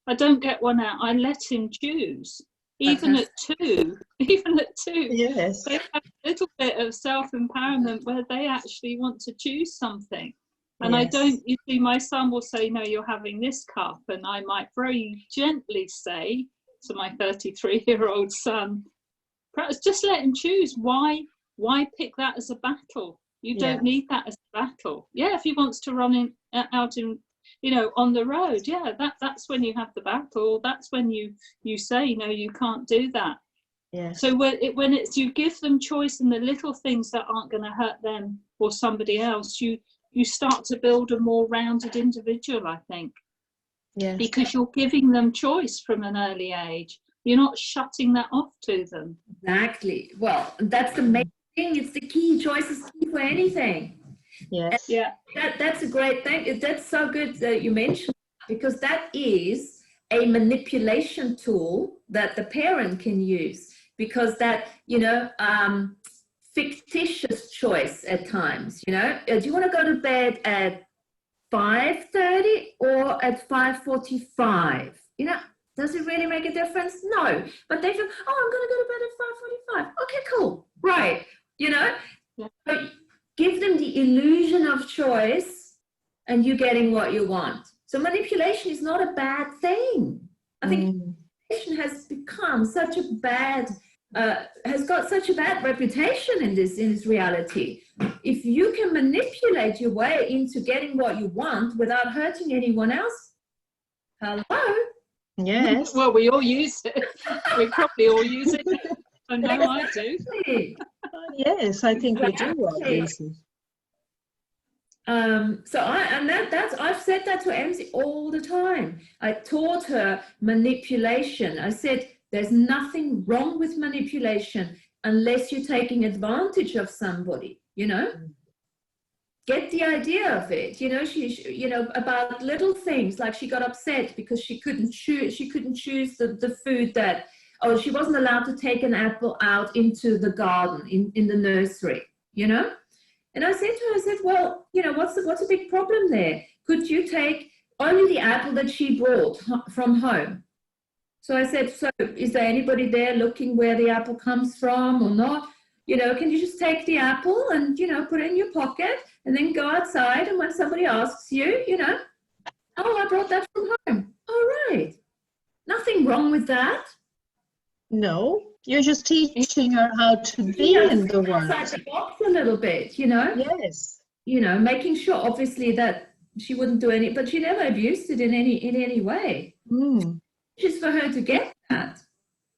I don't get one out, I let him choose. Even at two, Yes. they have a little bit of self-empowerment where they actually want to choose something. And I don't, you see, my son will say, no, you're having this cup. And I might very gently say to my 33-year-old son, perhaps just let him choose. Why pick that as a battle? You don't need that as a battle. Yeah, if he wants to run out in, you know, on the road, that's when you have the battle. That's when you say, no, you can't do that. Yeah. So when it's you give them choice in the little things that aren't going to hurt them or somebody else, you start to build a more rounded individual, I think. Yeah. Because you're giving them choice from an early age. You're not shutting that off to them. Exactly. Well, that's the main thing. It's the key. Choice is key for anything. Yes. Yeah. That's a great thing. That's so good that you mentioned, because that is a manipulation tool that the parent can use, because that, you know, fictitious choice at times, you know, do you want to go to bed at 5:30 or at 5:45? You know, does it really make a difference? No. But they feel, oh, I'm going to go to bed at 5:45. Okay, cool. Right. You know, but give them the illusion of choice and you're getting what you want. So manipulation is not a bad thing. I think manipulation has become such a bad, has got such a bad reputation in this reality. If you can manipulate your way into getting what you want without hurting anyone else, hello. Yes. Well, we all use it. We probably all use it. I know I do. Yes, I think we do all use it. I've said that to Emsie all the time. I taught her manipulation. I said, there's nothing wrong with manipulation unless you're taking advantage of somebody, you know. Get the idea of it, you know. She you know, about little things, like she got upset because she couldn't choose the food that, oh, she wasn't allowed to take an apple out into the garden in the nursery, you know. And I said to her, well, you know, what's a big problem there? Could you take only the apple that she brought from home? So I said, so is there anybody there looking where the apple comes from or not? You know, can you just take the apple and, you know, put it in your pocket and then go outside, and when somebody asks you, you know, oh, I brought that from home. All right. Nothing wrong with that. No, you're just teaching her how to be in the world. Outside the box a little bit, you know. Yes. You know, making sure, obviously, that she wouldn't do any, but she never abused it in any way. Just for her to get that.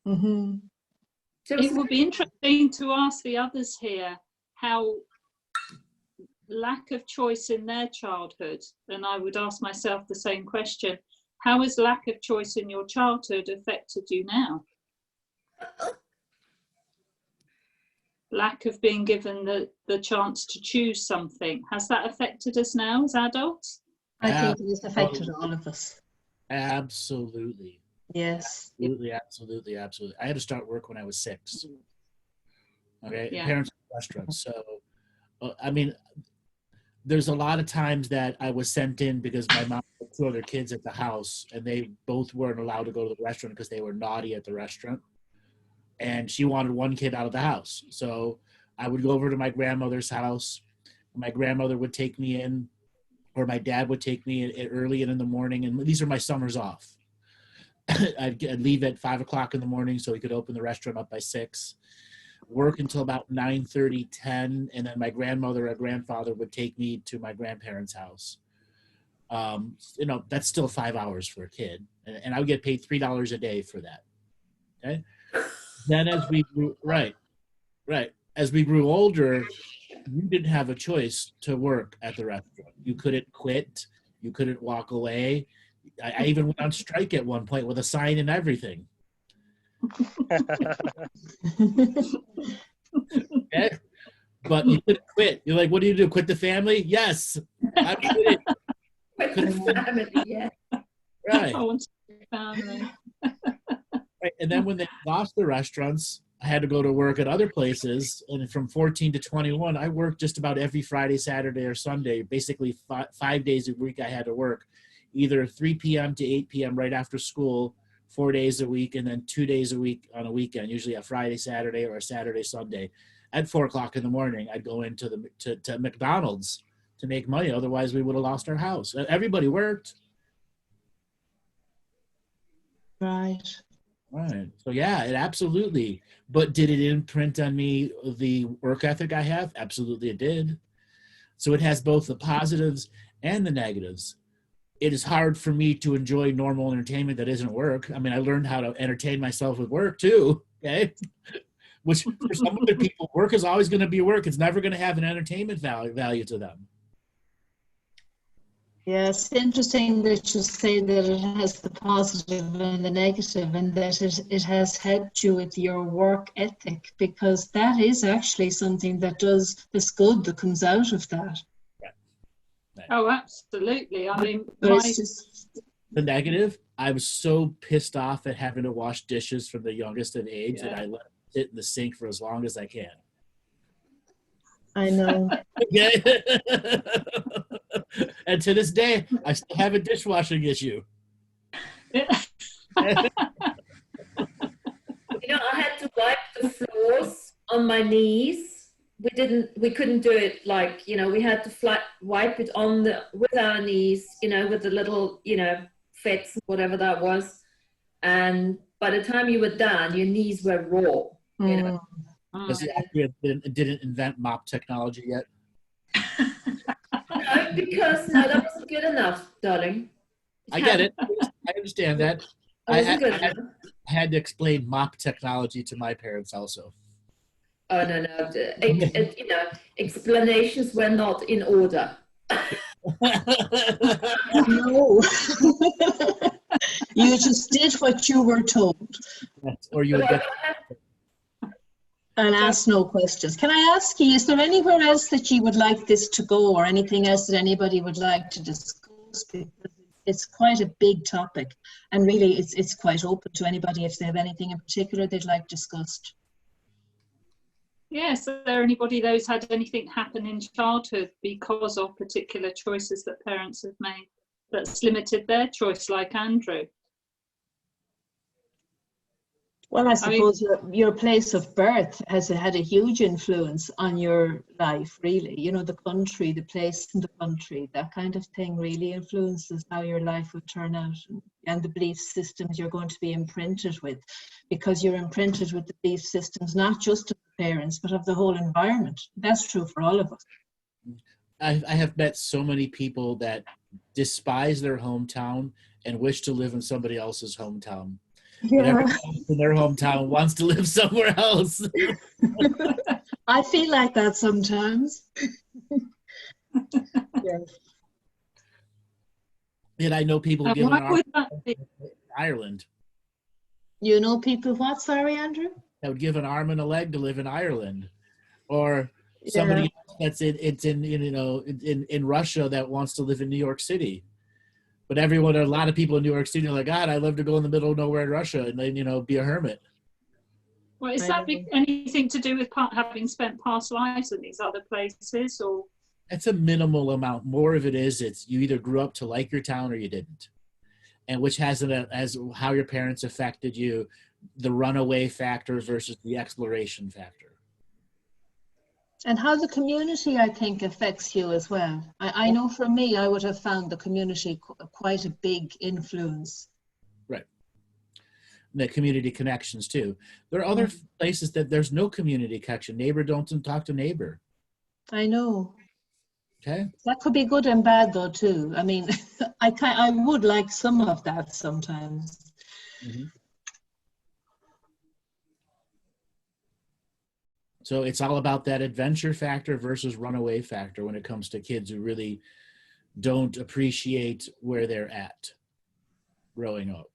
So it would be interesting to ask the others here how lack of choice in their childhood, and I would ask myself the same question, how has lack of choice in your childhood affected you now? Lack of being given the chance to choose something, has that affected us now as adults? I think it has affected all of us. Absolutely. Yes. Absolutely. I had to start work when I was 6. Okay, Yeah. Parents in restaurants. So, I mean, there's a lot of times that I was sent in because my mom had 2 other kids at the house, and they both weren't allowed to go to the restaurant because they were naughty at the restaurant. And she wanted one kid out of the house. So I would go over to my grandmother's house. My grandmother would take me in, or my dad would take me in early in the morning. And these are my summers off. I'd leave at 5 o'clock in the morning so we could open the restaurant up by 6. Work until about 9:30, 10. And then my grandmother or grandfather would take me to my grandparents' house. You know, that's still 5 hours for a kid. And I would get paid $3 a day for that. Okay. Then as we grew, right. As we grew older, you didn't have a choice to work at the restaurant. You couldn't quit. You couldn't walk away. I even went on strike at one point with a sign and everything. Okay? But you couldn't quit. You're like, what do you do? Quit the family? Yes. I'm quitting. With the family, yeah. Right. I want to be family. Right. And then when they lost the restaurants, I had to go to work at other places. And from 14 to 21, I worked just about every Friday, Saturday, or Sunday. Basically, 5 days a week I had to work, either 3 p.m. to 8 p.m. right after school, 4 days a week, and then 2 days a week on a weekend, usually a Friday, Saturday, or a Saturday, Sunday. At 4 o'clock in the morning, I'd go into to McDonald's to make money. Otherwise, we would have lost our house. Everybody worked. Right. Right. So yeah, it absolutely. But did it imprint on me the work ethic I have? Absolutely it did. So it has both the positives and the negatives. It is hard for me to enjoy normal entertainment that isn't work. I mean, I learned how to entertain myself with work too, okay? Which for some other people, work is always going to be work. It's never going to have an entertainment value to them. Yeah, it's interesting that you say that it has the positive and the negative, and that it has helped you with your work ethic, because that is actually something that does this good that comes out of that. Oh, absolutely. I mean, But my, it's just, The negative, I was so pissed off at having to wash dishes from the youngest of age that Yeah. I let it sit in the sink for as long as I can. I know. Okay? And to this day, I still have a dishwashing issue. You know, I had to wipe the floors on my knees. We couldn't do it like, you know, we had to wipe it with our knees, you know, with the little, you know, fets, whatever that was. And by the time you were done, your knees were raw, you know. Because the actor didn't invent mop technology yet. No, because that wasn't good enough, darling. I get it. I understand that. I Wasn't good enough. had to explain mop technology to my parents also. Oh, no. You know, explanations were not in order. No. You just did what you were told Or you would get and ask no questions. Can I ask you, is there anywhere else that you would like this to go, or anything else that anybody would like to discuss? Because it's quite a big topic, and really it's quite open to anybody if they have anything in particular they'd like discussed. yes, is there anybody who's had anything happen in childhood because of particular choices that parents have made that's limited their choice, like Andrew? Well, I suppose your place of birth has had a huge influence on your life, really. You know, the country, the place in the country, that kind of thing really influences how your life would turn out, and the belief systems you're going to be imprinted with, because you're imprinted with the belief systems, not just of the parents, but of the whole environment. That's true for all of us. I have met so many people that despise their hometown and wish to live in somebody else's hometown. But everyone else in their hometown wants to live somewhere else. I feel like that sometimes. Yes. Yet I know people And give an why arm would that be? in Ireland. You know people what, sorry, Andrew? That would give an arm and a leg to live in Ireland, or somebody else that's in Russia that wants to live in New York City. But a lot of people in New York City are like, God, I'd love to go in the middle of nowhere in Russia and then, be a hermit. Well, is that anything to do with having spent past lives in these other places, or? It's a minimal amount. More of it is you either grew up to like your town or you didn't, and which has how your parents affected you, the runaway factor versus the exploration factor. And how the community, I think, affects you as well. I know for me, I would have found the community quite a big influence. Right. And the community connections too. There are other places that there's no community connection. Neighbor don't talk to neighbor. I know. Okay. That could be good and bad though too. I mean, I would like some of that sometimes. Mm-hmm. So it's all about that adventure factor versus runaway factor when it comes to kids who really don't appreciate where they're at growing up.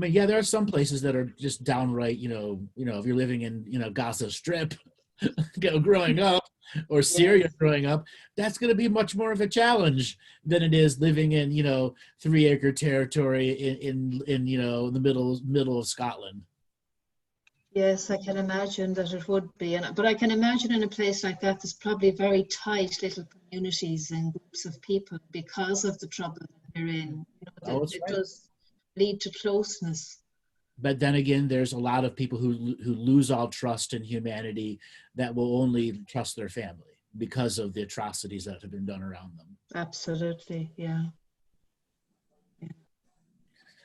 mean, yeah, there are some places that are just downright, if you're living in, Gaza Strip, growing up, or Syria growing up, that's going to be much more of a challenge than it is living in, 3-acre territory in the middle of Scotland. Yes, I can imagine that it would be. But I can imagine in a place like that, there's probably very tight little communities and groups of people because of the trouble that they're in. It does lead to closeness. But then again, there's a lot of people who lose all trust in humanity that will only trust their family because of the atrocities that have been done around them. Absolutely, yeah.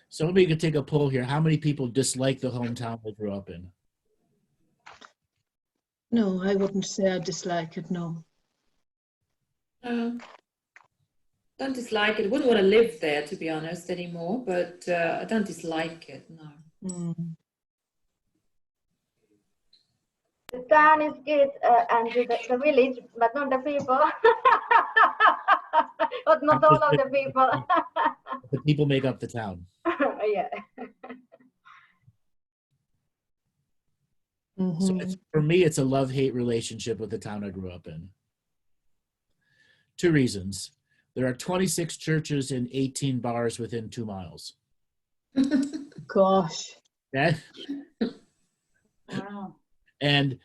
So maybe you could take a poll here. How many people dislike the hometown they grew up in? No, I wouldn't say I dislike it, no. Don't dislike it. Wouldn't want to live there, to be honest, anymore, but I don't dislike it, no. The town is good and the village, but not the people. But not all of the people. The people make up the town. Yeah. So for me, it's a love-hate relationship with the town I grew up in. 2 reasons. There are 26 churches and 18 bars within 2 miles. Gosh. Okay? Wow. And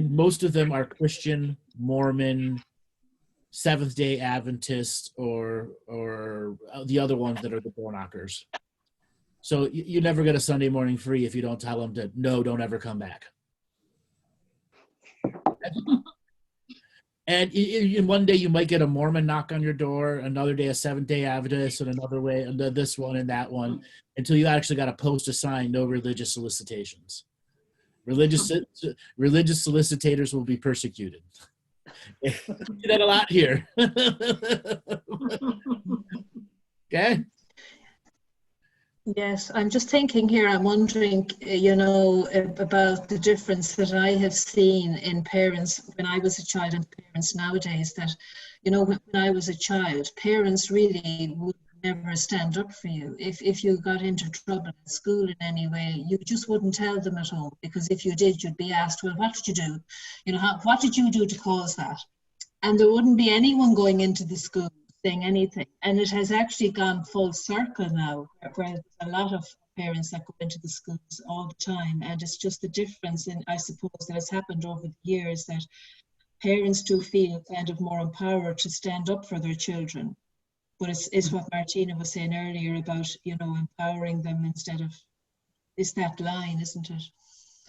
most of them are Christian, Mormon, Seventh-day Adventist, or the other ones that are the door knockers. So you never get a Sunday morning free if you don't tell them to, no, don't ever come back. And one day you might get a Mormon knock on your door, another day a Seventh-day Adventist, and another way this one and that one, until you actually got to post a sign, no religious solicitations. Religious solicitators will be persecuted. You see that a lot here. Okay? Yes, I'm just thinking here, I'm wondering, about the difference that I have seen in parents when I was a child and parents nowadays, that, when I was a child, parents really would never stand up for you. If you got into trouble at school in any way, you just wouldn't tell them at home, because if you did, you'd be asked, well, what did you do? What did you do to cause that? And there wouldn't be anyone going into the school saying anything. And it has actually gone full circle now, where there's a lot of parents that go into the schools all the time. And it's just the difference in, I suppose, that has happened over the years, that parents do feel kind of more empowered to stand up for their children. But it's what Martina was saying earlier about, empowering them instead of, it's that line, isn't it?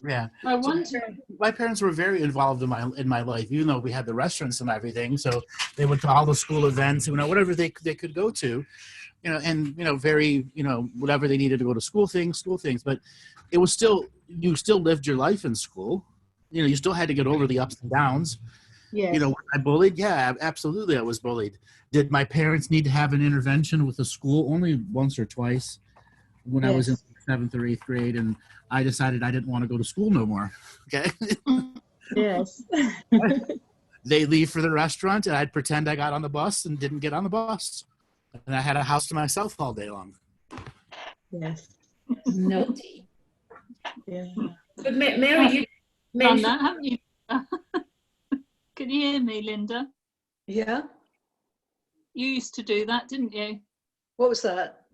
Yeah. I wonder. So my parents were very involved in my life, even though we had the restaurants and everything. So they would to all the school events, whatever they could go to, very, whatever they needed to go to school things. But it was still, you still lived your life in school. You still had to get over the ups and downs. Yes. I bullied? Yeah, absolutely. I was bullied. Did my parents need to have an intervention with the school? Only once or twice when I was in 7th or 8th grade, and I decided I didn't want to go to school no more. Okay. Yes. They leave for the restaurant, and I'd pretend I got on the bus and didn't get on the bus. And I had a house to myself all day long. Yes. Naughty. Yeah. But Mary, you Done mentioned that, haven't you? Can you hear me, Linda? Yeah. You used to do that, didn't you? What was that?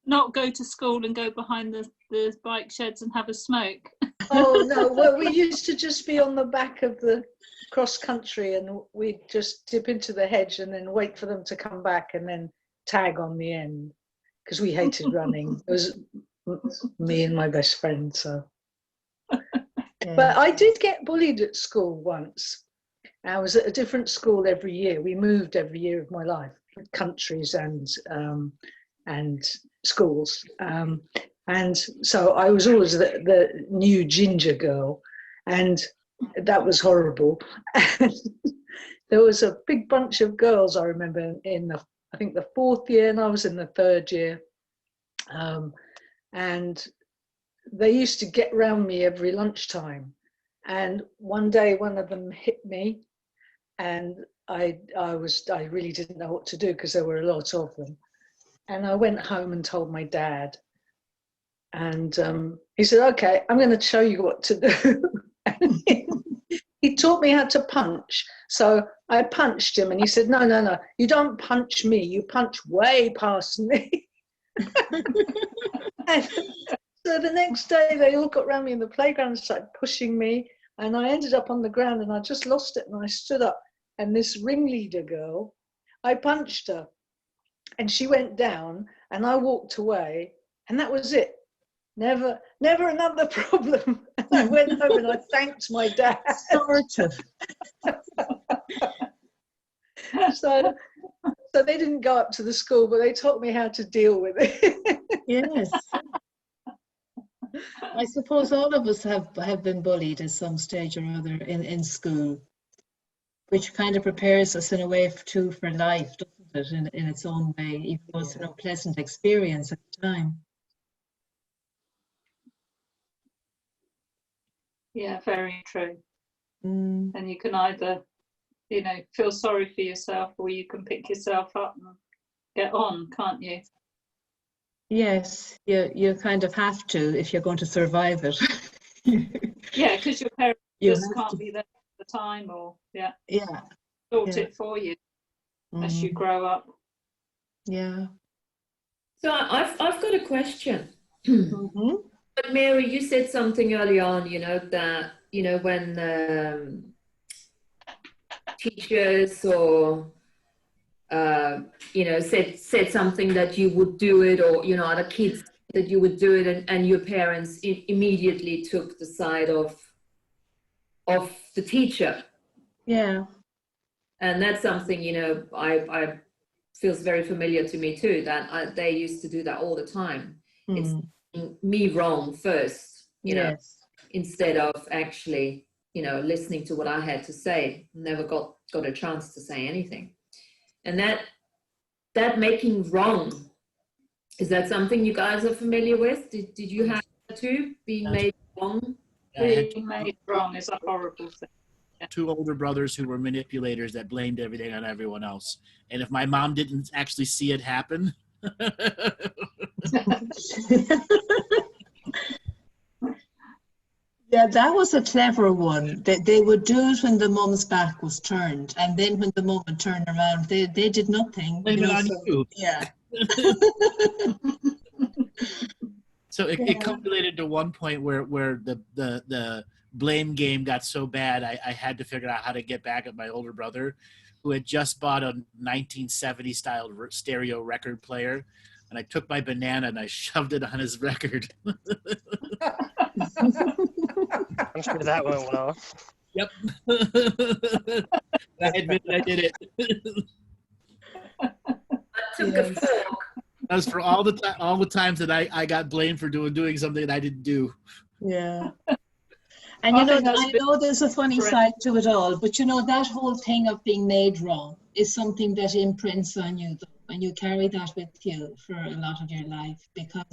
Not go to school and go behind the bike sheds and have a smoke. Oh no, well we used to just be on the back of the cross country, and we'd just dip into the hedge and then wait for them to come back and then tag on the end, because we hated running. It was me and my best friend, so. But I did get bullied at school once. I was at a different school every year. We moved every year of my life, countries and schools. And so I was always the new ginger girl, and that was horrible. There was a big bunch of girls, I remember, in I think the 4th year, and I was in the 3rd year. And they used to get round me every lunchtime. And one day, one of them hit me, and I really didn't know what to do, because there were a lot of them. And I went home and told my dad. And he said, okay, I'm going to show you what to do. And he taught me how to punch. So I punched him and he said, no, you don't punch me. You punch way past me. And so the next day they all got around me in the playground and started pushing me. And I ended up on the ground and I just lost it. And I stood up and this ringleader girl, I punched her and she went down and I walked away and that was it. Never another problem. And I went home and I thanked my dad. Sort of. So they didn't go up to the school, but they taught me how to deal with it. Yes. I suppose all of us have been bullied at some stage or other in school, which kind of prepares us in a way too for life, doesn't it, in its own way, even though it's no pleasant experience at the time. Yeah, very true. Mm. And you can either, feel sorry for yourself, or you can pick yourself up and get on, can't you? Yes, you kind of have to if you're going to survive it. Yeah, because your parents You just have can't to. be there at the time, or Yeah. sort Yeah. it for you as you grow up. Yeah. So I've got a question. Mm-hmm. But Mary, you said something early on, that, when teachers or, said something that you would do it, or, other kids that you would do it, and your parents immediately took the side of the teacher. Yeah. And that's something, I feels very familiar to me too, that they used to do that all the time. It's me wrong first, Yes. instead of actually, listening to what I had to say. Never got a chance to say anything. And that making wrong, is that something you guys are familiar with? Did you have that too, being made wrong? Being made wrong is a horrible thing. Two older brothers who were manipulators that blamed everything on everyone else. And if my mom didn't actually see it happen, Yeah, that was a clever one. They would do it when the mum's back was turned, and then when the mum would turn around, they did nothing. blame it on you. Yeah. So it culminated to one point where the blame game got so bad, I had to figure out how to get back at my older brother, who had just bought a 1970 style stereo record player, and I took my banana and I shoved it on his record. I'm sure that went well. Yep. I admit I did it. I took a fork. That was for all the times that I got blamed for doing something that I didn't do. Yeah. And I know there's a funny side to it all, but that whole thing of being made wrong is something that imprints on you, though, and you carry that with you for a lot of your life, because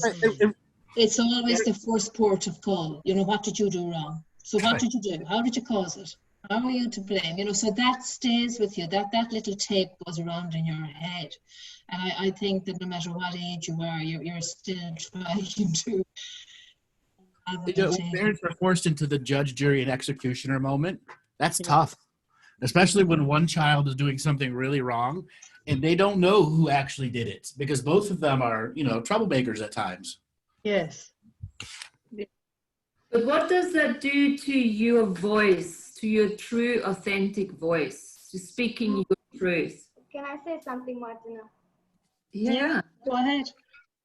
it's always the first port of call. What did you do wrong? So what did you do? How did you cause it? How are you to blame? So that stays with you. That little tape goes around in your head. And I think that no matter what age you are, you're still trying to. Parents are forced into the judge, jury, and executioner moment. That's tough, especially when one child is doing something really wrong and they don't know who actually did it, because both of them are, troublemakers at times. Yes. But what does that do to your voice, to your true, authentic voice, to speaking your truth? Can I say something, Martina? Yeah. Go ahead.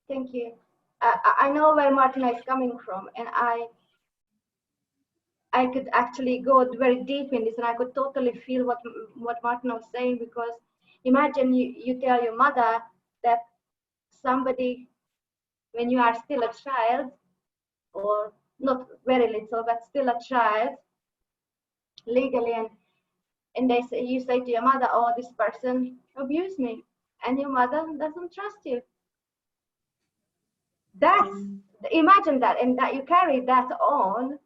Thank you. I know where Martina is coming from, and I could actually go very deep in this, and I could totally feel what Martina was saying, because imagine you tell your mother that somebody, when you are still a child, or not very little, but still a child, legally, and you say to your mother, oh, this person abused me, and your mother doesn't trust you. Imagine that, and that you carry that on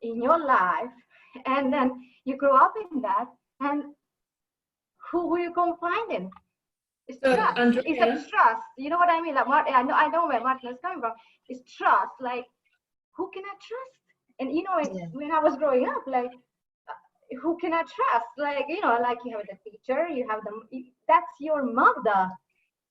in your life, and then you grow up in that, and who will you confide in? It's So, trust. Andrea? It's a trust. You know what I mean? Like, I know where Martin is coming from. It's trust. Like, who can I trust? And you know, when I was growing up, like, who can I trust? Like, you know, like you have the teacher, you have that's your mother.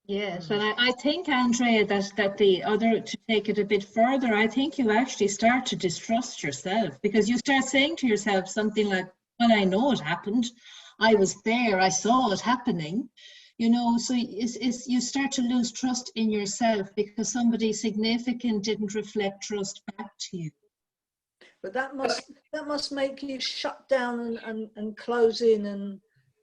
Yes, and I think, Andrea, that the other, to take it a bit further, I think you actually start to distrust yourself, because you start saying to yourself something like, well, I know it happened. I was there. I saw it happening. You know, so you start to lose trust in yourself because somebody significant didn't reflect trust back to you. But that must make you shut down and close in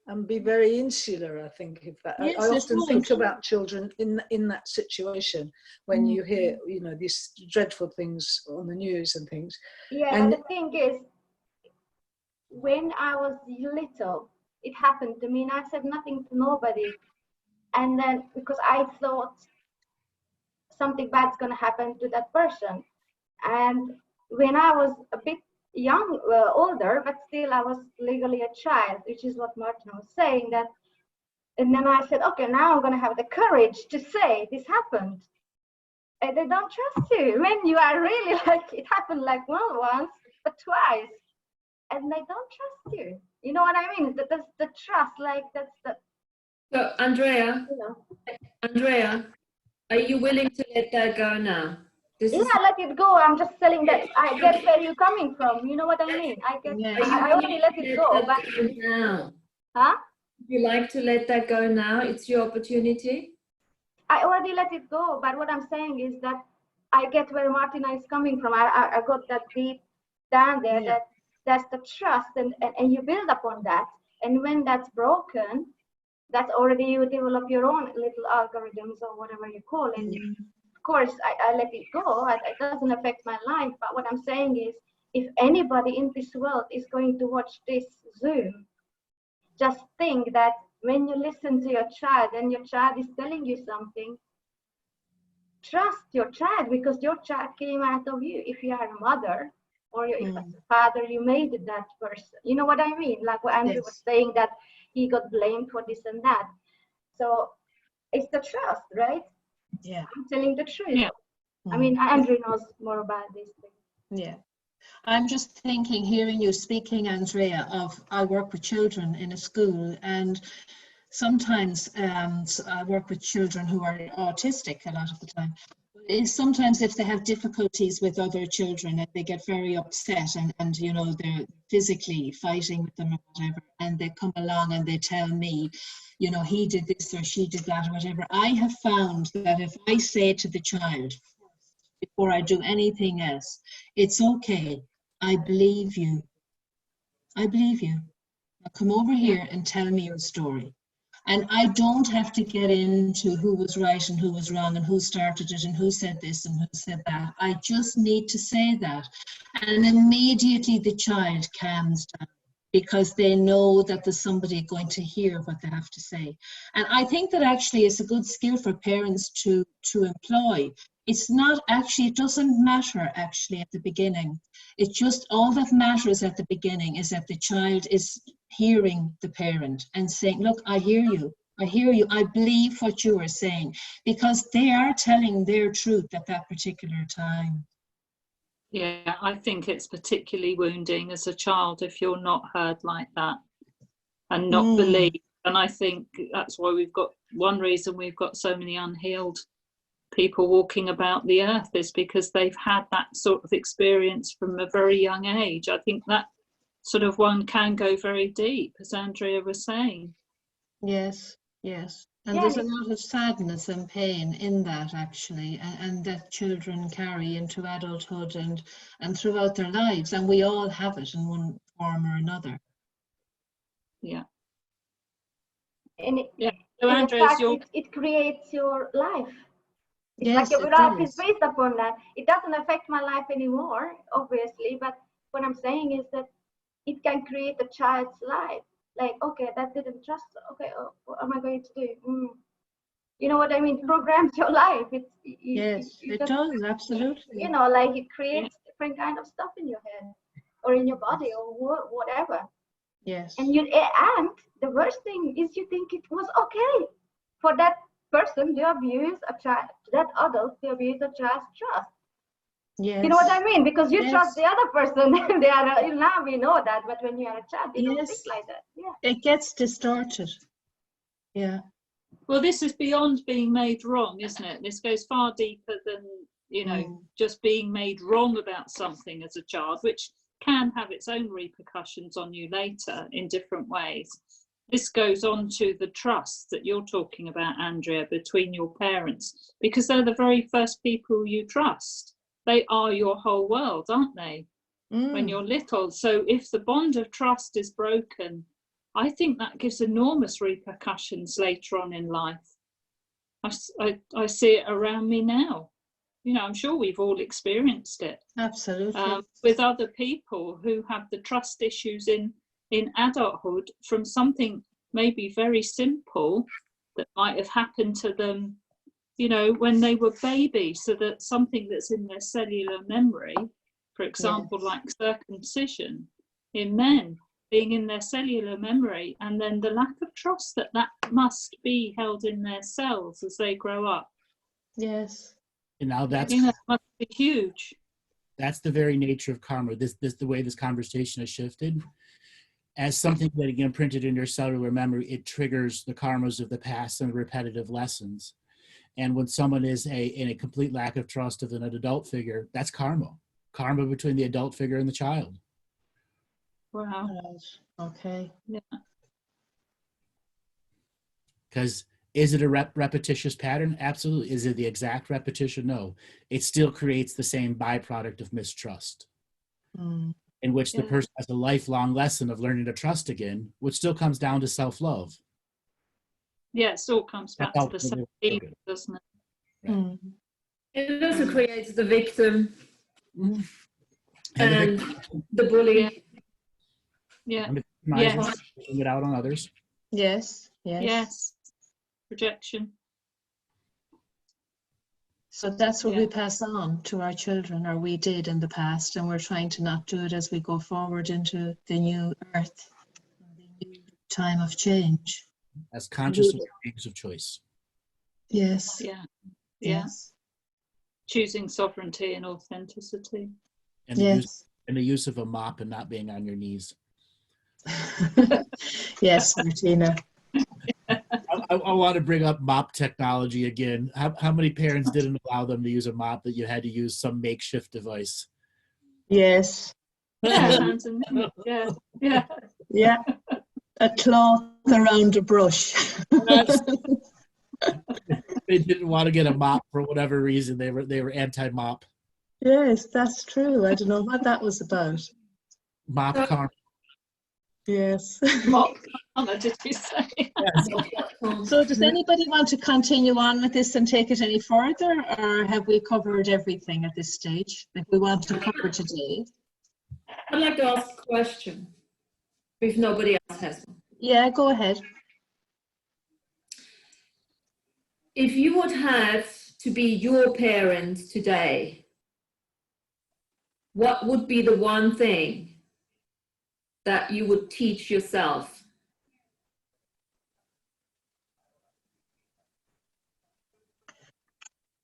and be very insular, I think. If that, Yes, I often think would. about children in that situation when you hear, you know, these dreadful things on the news and things. Yeah, and but the thing is, when I was little, it happened to me, and I said nothing to nobody. And then, because I thought something bad's going to happen to that person. And when I was a bit young, older, but still I was legally a child, which is what Martin was saying. That, and then I said, okay, now I'm going to have the courage to say this happened. And they don't trust you when you are really like, it happened like not once, but twice. And they don't trust you. You know what I mean? That's the trust, like that's the. So, Andrea, You know. Andrea, are you willing to let that go now? Let it go. I'm just telling that I get where you're coming from. You know what I mean? I get. Yeah. I already let it go, but now. Huh? Would you like to let that go now? It's your opportunity. I already let it go, but what I'm saying is that I get where Martina is coming from. I got that deep down there. Yeah. That's the trust, and you build upon that. And when that's broken, that's already you develop your own little algorithms or whatever you call it. Of course, I let it go. It doesn't affect my life. But what I'm saying is, if anybody in this world is going to watch this Zoom, just think that when you listen to your child and your child is telling you something, trust your child, because your child came out of you. If you are a mother or if as a father, you made that person. You know what I mean? Like what Andrew was saying, that he got blamed for this and that. So it's the trust, right? Yeah. I'm telling the truth. Yeah. I mean, Andrew knows more about this thing. Yeah. I'm just thinking, hearing you speaking, Andrea, of I work with children in a school, and sometimes I work with children who are autistic a lot of the time. Sometimes if they have difficulties with other children, and they get very upset and you know, they're physically fighting with them or whatever, and they come along and they tell me, you know, he did this or she did that or whatever. I have found that if I say to the child, before I do anything else, it's okay, I believe you. I believe you. Now come over here and tell me your story. And I don't have to get into who was right and who was wrong and who started it and who said this and who said that. I just need to say that. And immediately the child calms down, because they know that there's somebody going to hear what they have to say. And I think that actually it's a good skill for parents to employ. It's not actually, it doesn't matter actually at the beginning. It's just, all that matters at the beginning is that the child is hearing the parent and saying, look, I hear you, I believe what you are saying, because they are telling their truth at that particular time. Yeah, I think it's particularly wounding as a child if you're not heard like that and not believed. And I think that's why one reason we've got so many unhealed people walking about the earth, is because they've had that sort of experience from a very young age. I think that sort of one can go very deep, as Andrea was saying. Yes, yes. And there's a lot of sadness and pain in that, actually, and that children carry into adulthood and throughout their lives. And we all have it in one form or another. Yeah. And So Andrea, it creates your life. It's yes, like your life is based upon that. It doesn't affect my life anymore, obviously, but what I'm saying is that it can create a child's life. Like, okay, that didn't trust. Okay, what am I going to do? You know what I mean? It programs your life. It does, absolutely. You know, like it creates different kind of stuff in your head or in your body or whatever. Yes. And the worst thing is you think it was okay. for that person, they abuse a child, that adult, they abuse a child's trust. Yes. You know what I mean? Because you Yes. trust the other person. They are, now we know that, but when you are a child, you don't Yes. think like that. Yeah. It gets distorted. Yeah. Well, this is beyond being made wrong, isn't it? This goes far deeper than, you know, just being made wrong about something as a child, which can have its own repercussions on you later in different ways. This goes on to the trust that you're talking about, Andrea, between your parents, because they're the very first people you trust. They are your whole world, aren't they? When you're little. So if the bond of trust is broken, I think that gives enormous repercussions later on in life. I see it around me now. You know, I'm sure we've all experienced it. Absolutely. With other people who have the trust issues in adulthood from something maybe very simple that might have happened to them, you know, when they were babies. So that something that's in their cellular memory, for example, like circumcision in men, being in their cellular memory, and then the lack of trust that must be held in their cells as they grow up. Yes. And now that's, you know, must be huge. That's the very nature of karma. This the way this conversation has shifted. As something that again printed in your cellular memory, it triggers the karmas of the past and repetitive lessons. And when someone is in a complete lack of trust of an adult figure, that's karma. Karma between the adult figure and the child. Wow. Okay. Yeah. Because is it a repetitious pattern? Absolutely. Is it the exact repetition? No. It still creates the same byproduct of mistrust, in which the person has a lifelong lesson of learning to trust again, which still comes down to self-love. Yeah, it all comes back to the same feeling, doesn't it? Right. It also creates the victim And the bully. Yeah. Yes. Taking it out on others. Yes. Yes. Yes. Projection. So that's what we pass on to our children, or we did in the past, and we're trying to not do it as we go forward into the new earth, the new time of change. As conscious beings of choice. Yes. Yeah. Yes. Choosing sovereignty and authenticity. And the use of a mop and not being on your knees. Yes, Martina. I want to bring up mop technology again. How many parents didn't allow them to use a mop that you had to use some makeshift device? Yes. Yeah. Yeah. A cloth around a brush. They didn't want to get a mop for whatever reason. They were anti-mop. Yes, that's true. I don't know what that was about. Mop karma. Yes. Mop karma, did you say? Yes. So does anybody want to continue on with this and take it any further, or have we covered everything at this stage that we want to cover today? I'd like to ask a question, if nobody else has one. Yeah, go ahead. If you would have to be your parent today, what would be the one thing that you would teach yourself?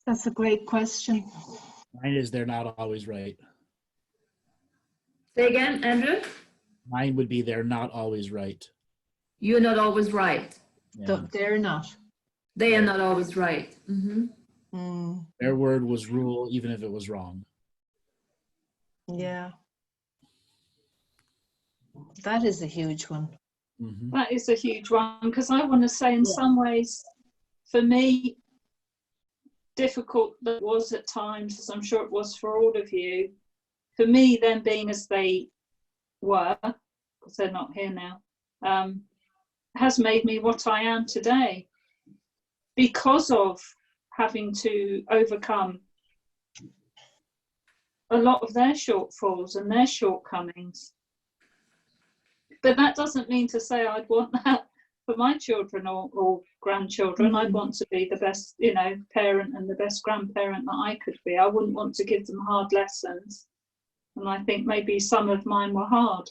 That's a great question. Mine is they're not always right. Say again, Andrew? Mine would be they're not always right. You're not always right. Yeah. They're not. They are not always right. Their word was rule, even if it was wrong. Yeah. That is a huge one. That is a huge one, because I want to say in some ways, for me, difficult that was at times, as I'm sure it was for all of you, for me, them being as they were, because they're not here now, has made me what I am today, because of having to overcome a lot of their shortfalls and their shortcomings. But that doesn't mean to say I'd want that for my children or grandchildren. I'd want to be the best, parent and the best grandparent that I could be. I wouldn't want to give them hard lessons. And I think maybe some of mine were hard.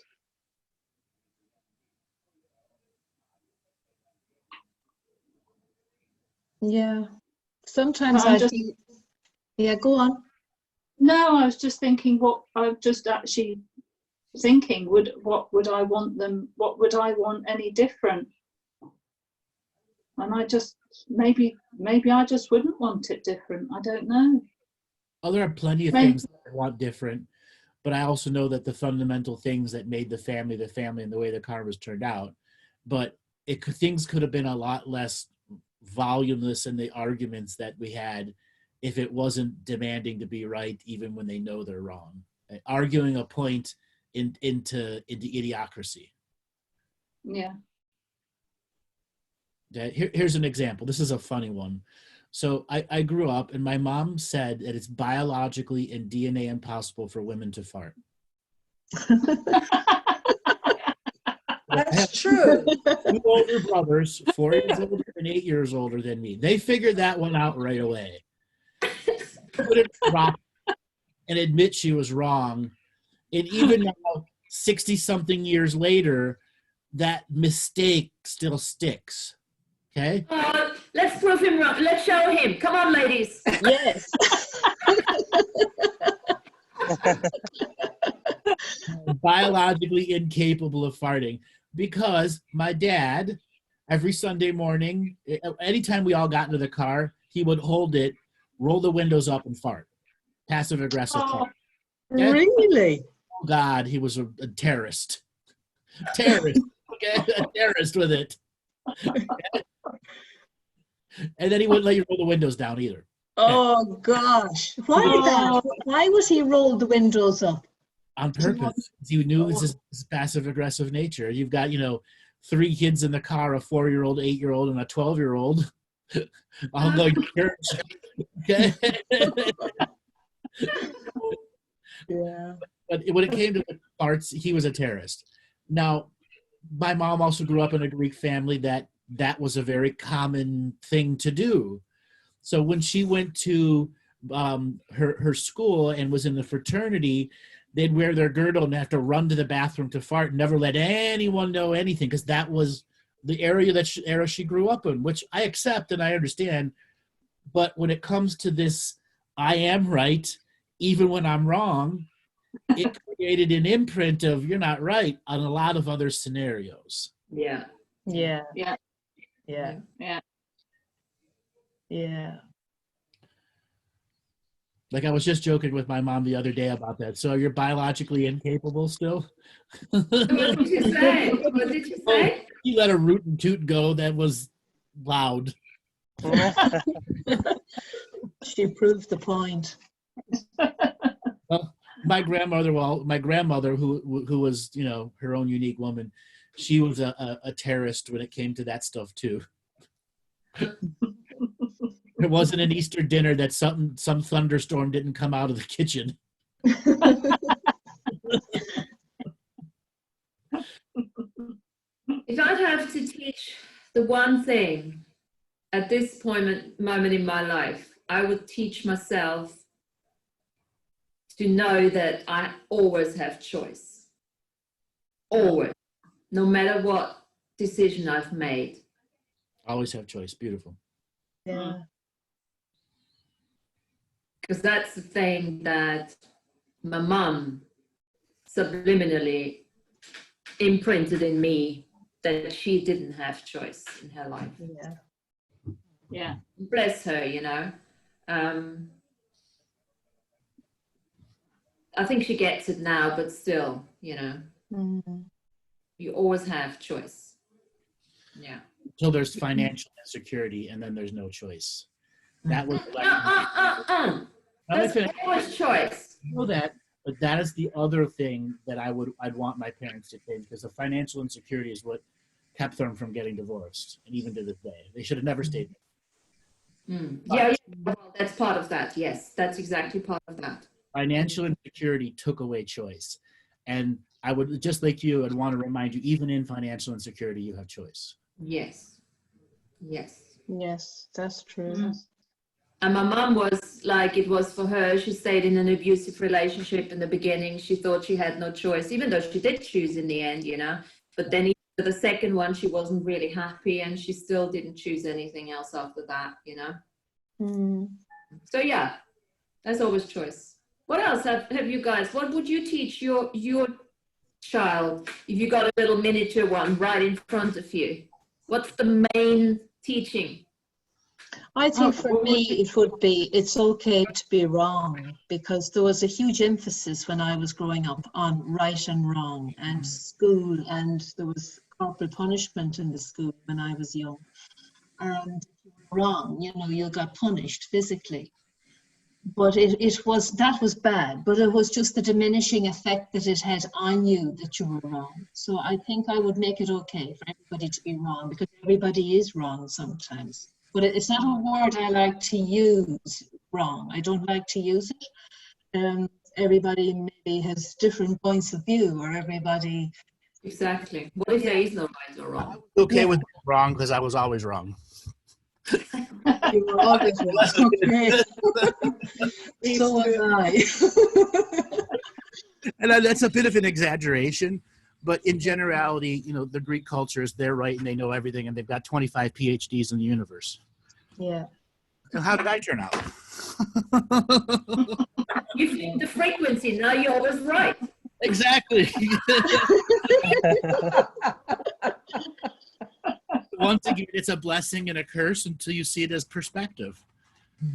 Yeah. Sometimes I'm I just- feel, yeah, go on. No, I was just thinking what I'm just actually thinking. What would I want any different? And I just maybe I just wouldn't want it different. I don't know. Oh, there are plenty of things that I want different, but I also know that the fundamental things that made the family, and the way the car was turned out, but things could have been a lot less voluminous in the arguments that we had if it wasn't demanding to be right, even when they know they're wrong. Arguing a point into idiocracy. Yeah. Here's an example. This is a funny one. So I grew up, and my mom said that it's biologically and DNA impossible for women to fart. That's true. 2 older brothers, 4 years older and 8 years older than me. They figured that one out right away. Couldn't drop and admit she was wrong. And even now, 60-something years later, that mistake still sticks. Okay? Let's prove him wrong. Let's show him. Come on, ladies. Yes. Biologically incapable of farting, because my dad, every Sunday morning, anytime we all got into the car, he would hold it, roll the windows up, and fart. Passive aggressive fart. Okay? Really? Oh God, he was a terrorist. Terrorist. Okay, a terrorist with it. Okay? And then he wouldn't let you roll the windows down either. Oh gosh. Why that? Why was he rolled the windows up? On purpose. He knew his passive aggressive nature. You've got, 3 kids in the car, a 4-year-old, 8-year-old, and a 12-year-old. All going to church. Okay. Yeah. But when it came to the farts, he was a terrorist. Now, my mom also grew up in a Greek family that was a very common thing to do. So when she went to her school and was in the fraternity, they'd wear their girdle and have to run to the bathroom to fart and never let anyone know anything, because that was the era she grew up in, which I accept and I understand. But when it comes to this, I am right, even when I'm wrong, it created an imprint of you're not right on a lot of other scenarios. Yeah. Yeah. Yeah. Yeah. Yeah. Yeah. Like I was just joking with my mom the other day about that. So you're biologically incapable still? What did you say? What did you say? You let a root and toot go that was loud. She proved the point. Well, my grandmother, who was, her own unique woman, she was a terrorist when it came to that stuff too. There wasn't an Easter dinner that some thunderstorm didn't come out of the kitchen. If I'd have to teach the one thing at this moment in my life, I would teach myself to know that I always have choice. Always. No matter what decision I've made. Always have choice. Beautiful. Yeah. Because that's the thing that my mum subliminally imprinted in me, that she didn't have choice in her life. Yeah. Yeah. Bless her, I think she gets it now, but still, Mm-hmm. you always have choice. Yeah. So there's financial insecurity, and then there's no choice. That was There's always choice. I know that, but that is the other thing that I'd want my parents to change, because the financial insecurity is what kept them from getting divorced, and even to this day, they should have never stayed there. Yeah, well, that's part of that. Yes, that's exactly part of that. Financial insecurity took away choice, and I would, just like you, I'd want to remind you, even in financial insecurity, you have choice. Yes. Yes. Yes, that's true. Mm. And my mom was like, it was for her, she stayed in an abusive relationship in the beginning. She thought she had no choice, even though she did choose in the end, but then even the second one, she wasn't really happy, and she still didn't choose anything else after that, you know. So yeah, there's always choice. What else have you guys, what would you teach your child if you got a little miniature one right in front of you? What's the main teaching? I think for me it would be, it's okay to be wrong, because there was a huge emphasis when I was growing up on right and wrong, and school, and there was corporal punishment in the school when I was young. And if you were wrong, you know, you got punished physically. But that was bad, but it was just the diminishing effect that it had on you that you were wrong. So I think I would make it okay for everybody to be wrong, because everybody is wrong sometimes. But it's not a word I like to use, wrong. I don't like to use it. Everybody maybe has different points of view, or everybody. Exactly. What if there is no right or wrong? Okay with wrong, because I was always wrong. You were always wrong. Okay. So was I. And that's a bit of an exaggeration, but in generality, you know, the Greek culture is, they're right and they know everything, and they've got 25 PhDs in the universe. Yeah. And how did I turn out? You flipped the frequency, now you're always right. Exactly. Once again, it's a blessing and a curse until you see it as perspective.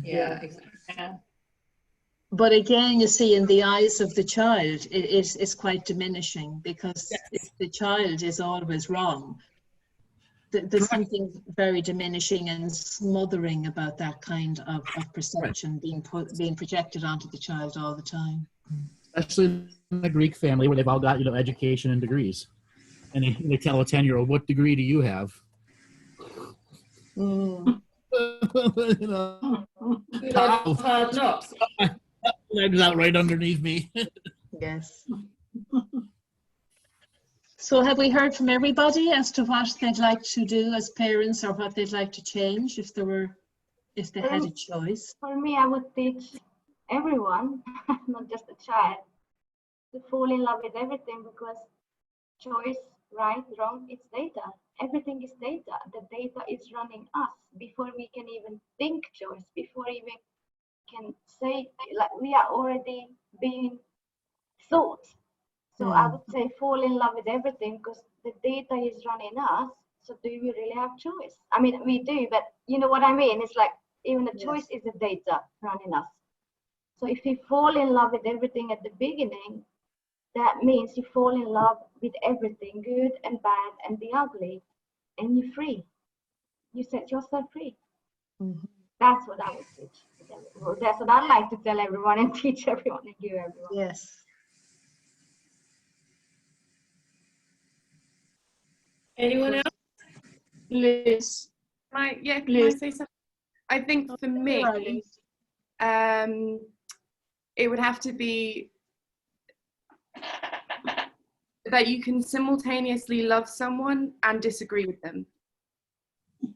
Yeah, exactly. Yeah. But again, you see, in the eyes of the child, it's quite diminishing, because if the child is always wrong, there's something very diminishing and smothering about that kind of perception being projected onto the child all the time. Especially in a Greek family where they've all got, you know, education and degrees. And they tell a 10-year-old, what degree do you have? You know, Hard knocks. legs out right underneath me. Yes. So have we heard from everybody as to what they'd like to do as parents, or what they'd like to change if they had a choice? For me, I would teach everyone, not just a child, to fall in love with everything, because choice, right, wrong, it's data. Everything is data. The data is running us before we can even think choice, before even can say, like, we are already being thought. So I would say fall in love with everything, because the data is running us. So do we really have choice? I mean, we do, but you know what I mean? It's like, even the choice is the data running us. So if you fall in love with everything at the beginning, that means you fall in love with everything, good and bad and the ugly, and you're free. You set yourself free. That's what I would teach. That's what I like to tell everyone and teach everyone and give everyone. Yes. Anyone else? Liz. Can I Liz. say something? I think for me, it would have to be that you can simultaneously love someone and disagree with them.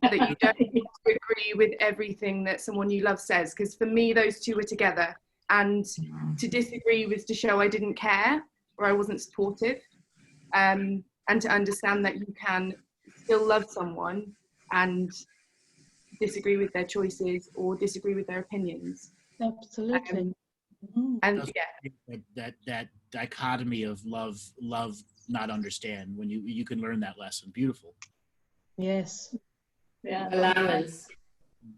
That you don't need to agree with everything that someone you love says. Because for me, those two were together. And to disagree was to show I didn't care or I wasn't supportive. And to understand that you can still love someone and disagree with their choices or disagree with their opinions. Absolutely. And that dichotomy of love, not understand, when you can learn that lesson. Beautiful. Yes. Yeah. Allowance.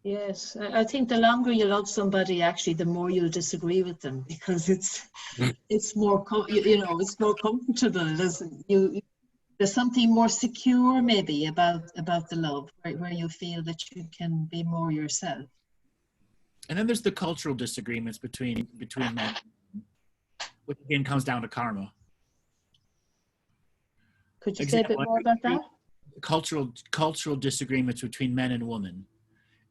Yes. I think the longer you love somebody, actually, the more you'll disagree with them, because it's more it's more comfortable. There's something more secure maybe about the love, where you feel that you can be more yourself. And then there's the cultural disagreements between men, which again comes down to karma. Could you say a bit more about that? Cultural disagreements between men and women.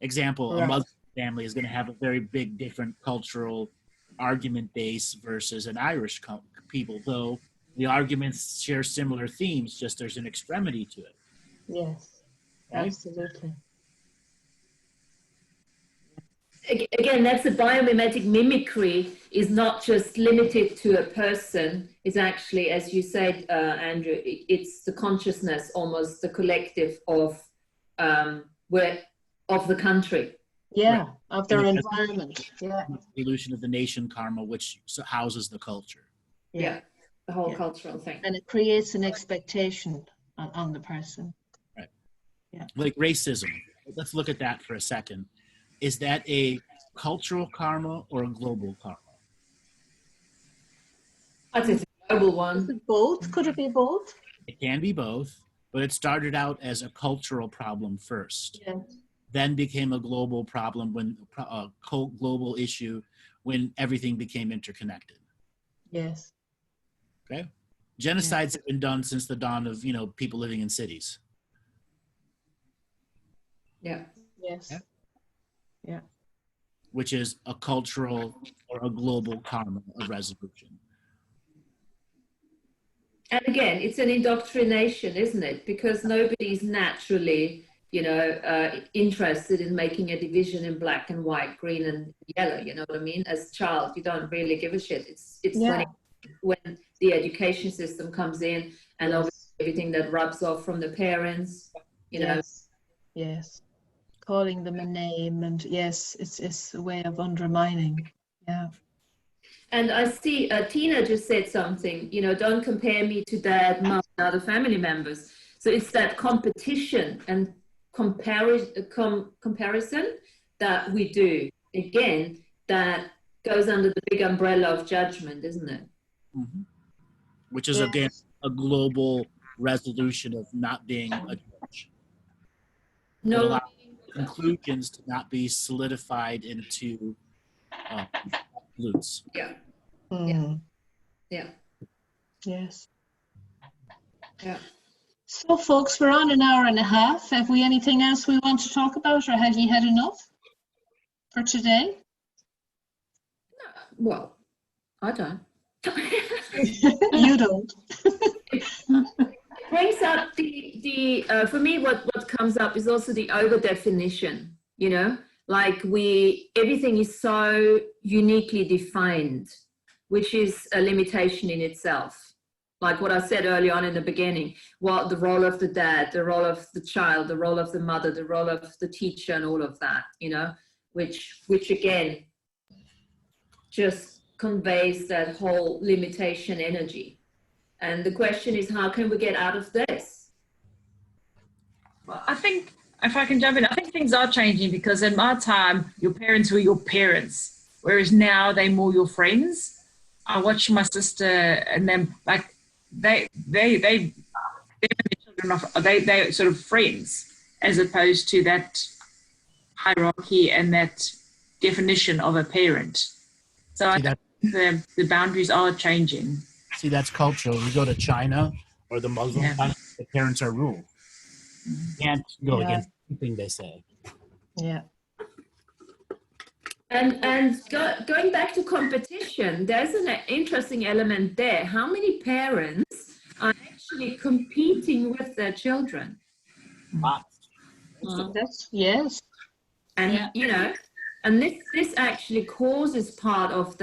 Example, Right. A Muslim family is going to have a very big different cultural argument base versus an Irish people, though the arguments share similar themes, just there's an extremity to it. Yes, Right? absolutely. again, that's a biomimetic mimicry is not just limited to a person. It's actually, as you said, Andrew, it's the consciousness, almost the collective of the country. Yeah, Right. of their And environment. Yeah. the illusion of the nation karma, which houses the culture. Yeah, the whole Yeah. cultural thing. And it creates an expectation on the person. Right. Yeah. Like racism. Let's look at that for a second. Is that a cultural karma or a global karma? I'd say it's a global Is one. it both? Could it be both? It can be both, but it started out as a cultural problem first. Yeah. Then became a global problem when a global issue when everything became interconnected. Yes. Okay, genocides have been done since the dawn of people living in cities. Yeah. Yes. Yeah. Yeah. Which is a cultural or a global karma of resolution. And again, it's an indoctrination, isn't it? Because nobody's naturally, interested in making a division in black and white, green and yellow. You know what I mean? As a child, you don't really give a shit. It's when the education system comes in, and obviously everything that rubs off from the parents. Yes. Calling them a name, and yes, it's a way of undermining. Yeah. And I see Tina just said something, don't compare me to dad, mom, and other family members. So it's that competition and comparison that we do. Again, that goes under the big umbrella of judgment, isn't it? Mm-hmm. Which is, again, a global resolution of not being a judge. No. It allows conclusions to not be solidified into absolutes. Yeah. Mm. Yeah. Yes. Yeah. So, folks, we're on an hour and a half. Have we anything else we want to talk about, or have you had enough for today? Well, I don't. You don't. It brings up the for me, what comes up is also the over definition, like everything is so uniquely defined, which is a limitation in itself. Like what I said early on in the beginning, the role of the dad, the role of the child, the role of the mother, the role of the teacher, and all of that, which again, just conveys that whole limitation energy. And the question is, how can we get out of this? Well, I think, if I can jump in, I think things are changing, because in my time, your parents were your parents, whereas now they're more your friends. I watch my sister, and then they're sort of friends, as opposed to that hierarchy and that definition of a parent. So I think the boundaries are changing. See, that's cultural. You go to China or the Muslim country, the parents are ruled. You can't go against anything they say. Yeah. And going back to competition, there's an interesting element there. How many parents are actually competing with their children? Yes. And and this actually causes part of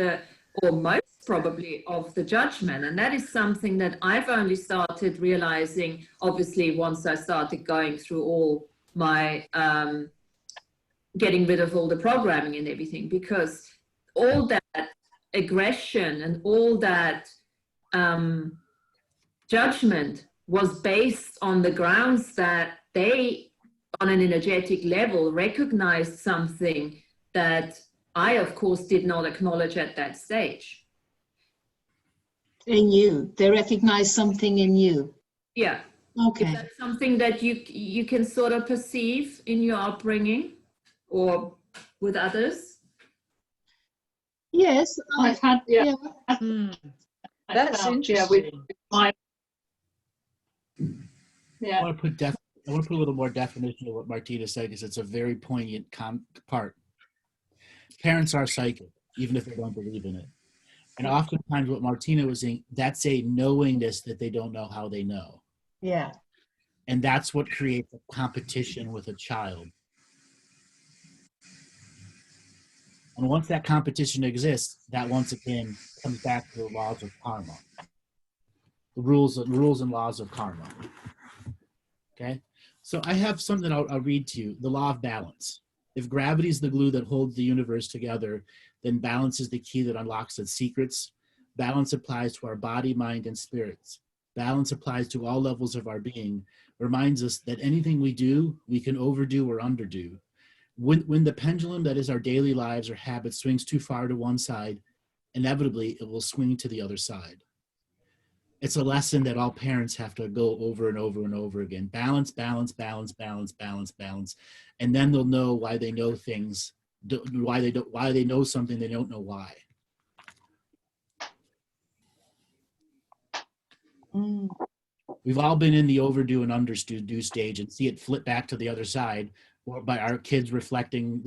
or most probably of the judgment. And that is something that I've only started realizing, obviously, once I started going through all my getting rid of all the programming and everything, because all that aggression and all that judgment was based on the grounds that they, on an energetic level, recognized something that I, of course, did not acknowledge at that stage. In you. They recognize something in you. Yeah. Okay. Is that something that you can sort of perceive in your upbringing or with others? Yes, I've had, That's interesting. I want to put a little more definition of what Martina said, because it's a very poignant part. Parents are psychic, even if they don't believe in it. And oftentimes what Martina was saying, that's a knowingness that they don't know how they know. Yeah. And that's what creates a competition with a child. And once that competition exists, that once again comes back to the laws of karma, the rules and laws of karma. Okay, so I have something I'll read to you. The law of balance. If gravity is the glue that holds the universe together, then balance is the key that unlocks its secrets. Balance applies to our body, mind, and spirits. Balance applies to all levels of our being, reminds us that anything we do, we can overdo or underdo. When the pendulum that is our daily lives or habits swings too far to one side, inevitably it will swing to the other side. It's a lesson that all parents have to go over and over and over again. Balance, balance, balance, balance, balance, balance. And then they'll know why they know things, why they know something they don't know why. We've all been in the overdo and underdo stage and see it flip back to the other side, or by our kids reflecting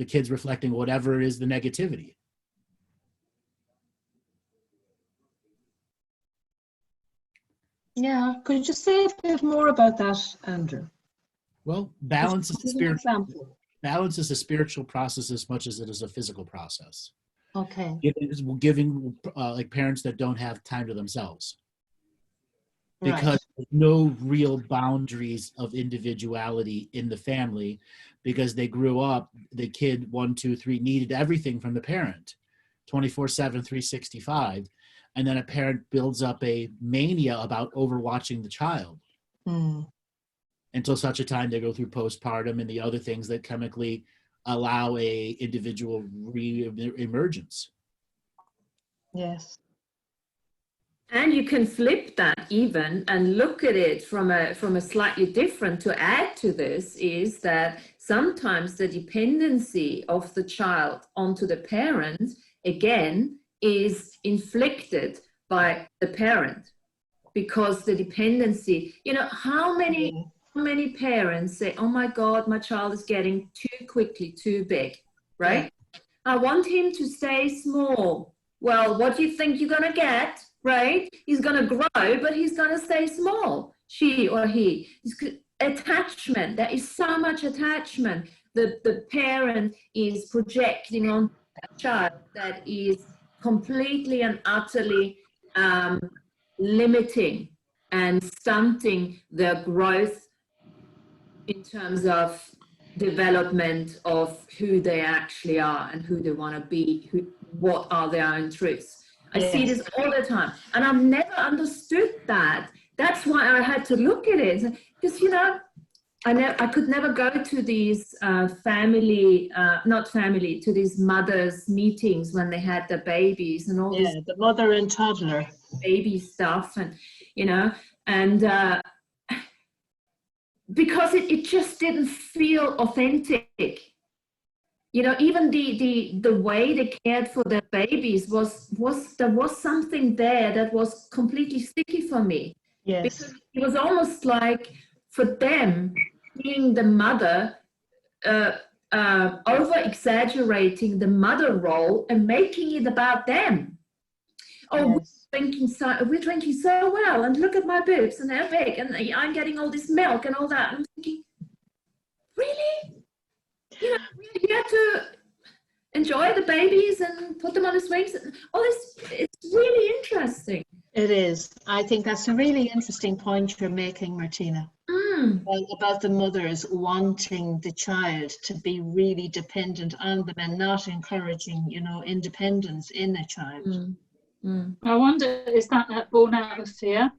whatever is the negativity. Yeah, could you say a bit more about that, Andrew? Well, balance is Give an example. balance is a spiritual process as much as it is a physical process. Okay. Giving like parents that don't have time to themselves. Because Right. there's no real boundaries of individuality in the family, because they grew up, the kid 1, 2, 3 needed everything from the parent 24/7, 365. And then a parent builds up a mania about overwatching the child until such a time they go through postpartum and the other things that chemically allow a individual re-emergence. Yes. And you can flip that even and look at it from a slightly different. To add to this is that sometimes the dependency of the child onto the parent, again, is inflicted by the parent, because the dependency, how many parents say, oh my God, my child is getting too quickly too big, right? Yeah. I want him to stay small. Well, what do you think you're going to get? Right? He's going to grow, but he's going to stay small. She or he. Attachment. There is so much attachment. The parent is projecting on the child that is completely and utterly limiting and stunting their growth in terms of development of who they actually are and who they want to be, what are their own truths. I see this all the time, and I've never understood that. That's why I had to look at it, because I could never go to these to these mothers' meetings when they had the babies and all this. The mother and toddler baby stuff, and because it just didn't feel authentic. Even the way they cared for their babies was there was something there that was completely sticky for me. Yes. Because it was almost like, for them, being the mother, over exaggerating the mother role and making it about them. Oh, yes. We're drinking so well, and look at my boobs, and they're big, and I'm getting all this milk and all that. I'm thinking, really? We had to enjoy the babies and put them on the swings. All this, it's really interesting. It is. I think that's a really interesting point you're making, Martina. About the mothers wanting the child to be really dependent on them and not encouraging, independence in a child. I wonder, is that born out of fear?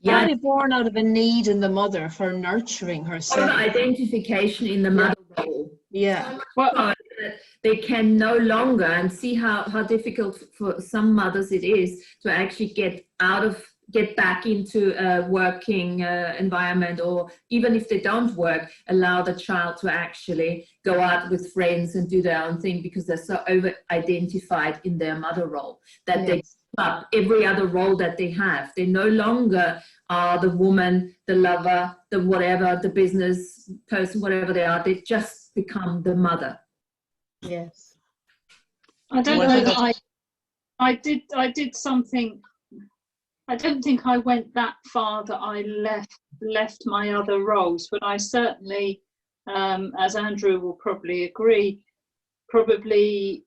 Yeah, probably born out of a need in the mother for nurturing herself. Or identification in the mother role. Yeah. Well, they can no longer, and see how difficult for some mothers it is to actually get back into a working environment, or even if they don't work, allow the child to actually go out with friends and do their own thing, because they're so over-identified in their mother role that they give up every other role that they have. They no longer are the woman, the lover, the whatever, the business person, whatever they are. They just become the mother. Yes. I don't know that I did something. I don't think I went that far that I left my other roles, but I certainly, as Andrew will probably agree, probably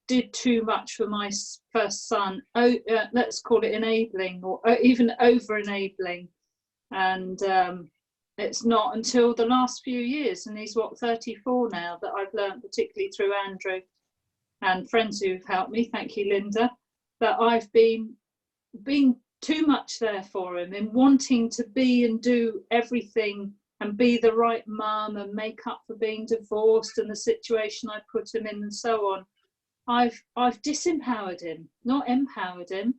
did too much for my first son. Let's call it enabling, or even over enabling. And it's not until the last few years, and he's 34 now, that I've learned, particularly through Andrew and friends who've helped me, thank you Linda, that I've been too much there for him, in wanting to be and do everything and be the right mum and make up for being divorced and the situation I put him in and so on. I've disempowered him, not empowered him.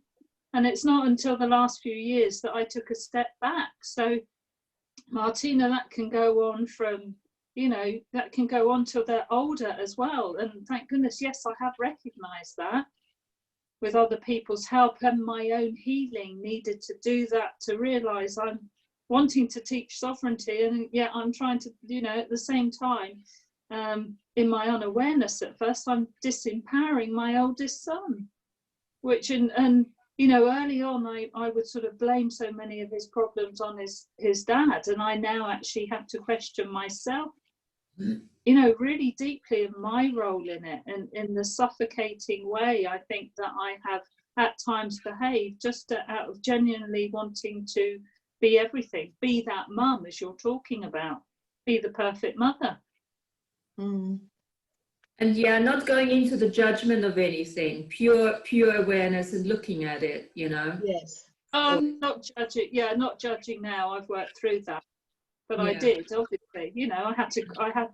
And it's not until the last few years that I took a step back. So Martina, that can go on from, that can go on till they're older as well. And thank goodness, yes, I have recognised that with other people's help, and my own healing needed to do that, to realise I'm wanting to teach sovereignty, and yet I'm trying to, at the same time, in my unawareness at first, I'm disempowering my oldest son, which, and early on, I would sort of blame so many of his problems on his dad, and I now actually have to question myself, really deeply, in my role in it, and in the suffocating way I think that I have at times behaved, just out of genuinely wanting to be everything, be that mum, as you're talking about, be the perfect mother. And not going into the judgment of anything, pure awareness and looking at it, Yes. I'm not judging now. I've worked through that, but I did, obviously.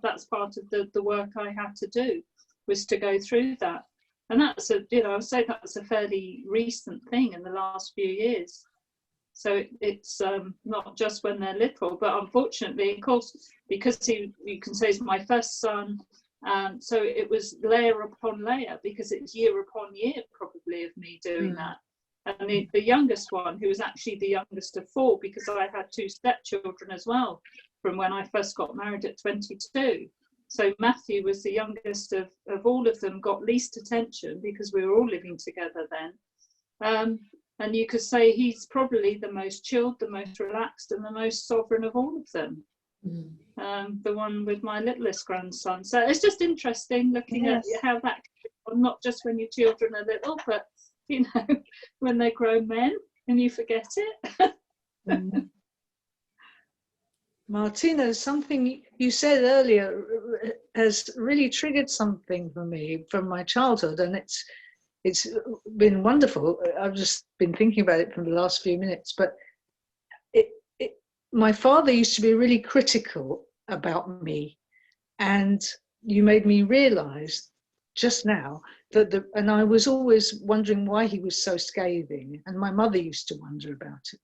That's part of the work I had to do, was to go through that. And that's I would say that's a fairly recent thing in the last few years. So it's not just when they're little, but unfortunately, of course, because you can say he's my first son, so it was layer upon layer, because it's year upon year probably of me doing that. And the youngest one, who was actually the youngest of 4, because I had 2 stepchildren as well from when I first got married at 22. So Matthew was the youngest of all of them, got least attention because we were all living together then. And you could say he's probably the most chilled, the most relaxed, and the most sovereign of all of them. The one with my littlest grandson. So it's just interesting looking at how that, not just when your children are little, but when they're grown men and you forget it. Martina, something you said earlier has really triggered something for me from my childhood, and it's been wonderful. I've just been thinking about it for the last few minutes, but my father used to be really critical about me, and you made me realize just now that and I was always wondering why he was so scathing, and my mother used to wonder about it.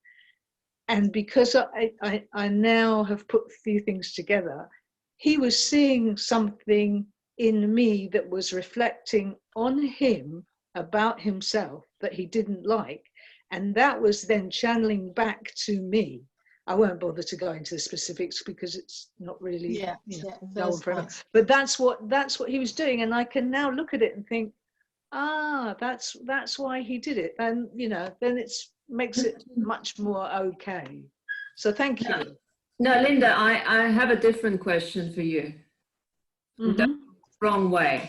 And because I now have put a few things together, he was seeing something in me that was reflecting on him about himself that he didn't like, and that was then channeling back to me. I won't bother to go into the specifics because it's not really but that's what he was doing, and I can now look at it and think, that's why he did it, and then it makes it much more okay. So thank you. No, Linda, I have a different question for you. The wrong way.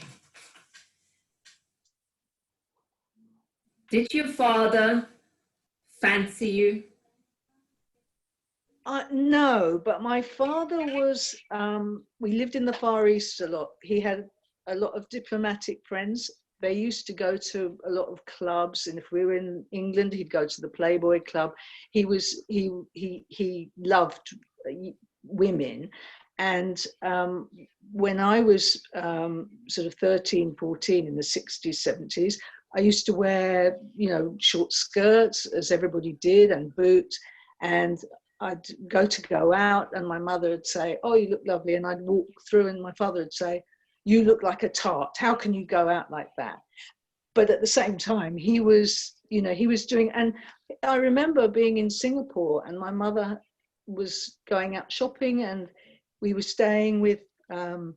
Did your father fancy you? No, but my father was, we lived in the Far East a lot. He had a lot of diplomatic friends. They used to go to a lot of clubs, and if we were in England, he'd go to the Playboy Club. He loved women. And when I was sort of 13, 14 in the 60s, 70s, I used to wear, short skirts, as everybody did, and boots. And I'd go out, and my mother would say, "Oh, you look lovely." And I'd walk through, and my father would say, "You look like a tart. How can you go out like that?" But at the same time, he was doing, and I remember being in Singapore, and my mother was going out shopping, and we were staying with a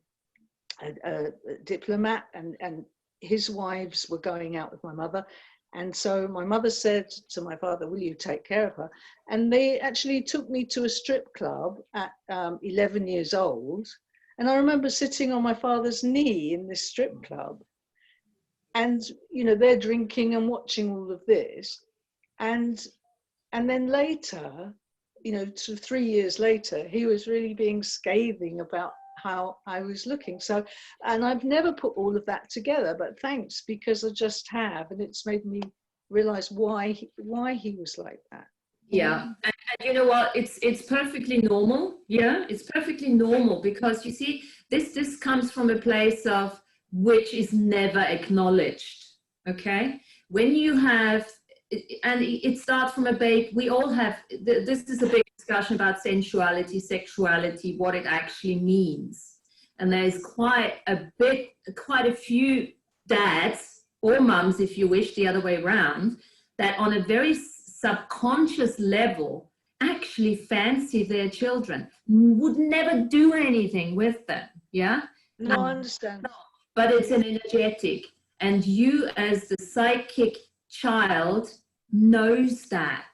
diplomat, and his wives were going out with my mother. And so my mother said to my father, "Will you take care of her?" And they actually took me to a strip club at 11 years old. And I remember sitting on my father's knee in this strip club, and you know, they're drinking and watching all of this, and then later, you know, 3 years later, he was really being scathing about how I was looking. So, and I've never put all of that together, but thanks, because I just have, and it's made me realize why he was like that. Yeah, and you know what? It's perfectly normal. Yeah, it's perfectly normal, because you see, this comes from a place of which is never acknowledged. Okay, when you have, and it starts from a baby. We all have. This is a big discussion about sensuality, sexuality, what it actually means, and there's quite a few dads or mums, if you wish, the other way around, that on a very subconscious level actually fancy their children, would never do anything with them. Yeah, No, I understand. but it's an energetic, and you as the psychic child knows that,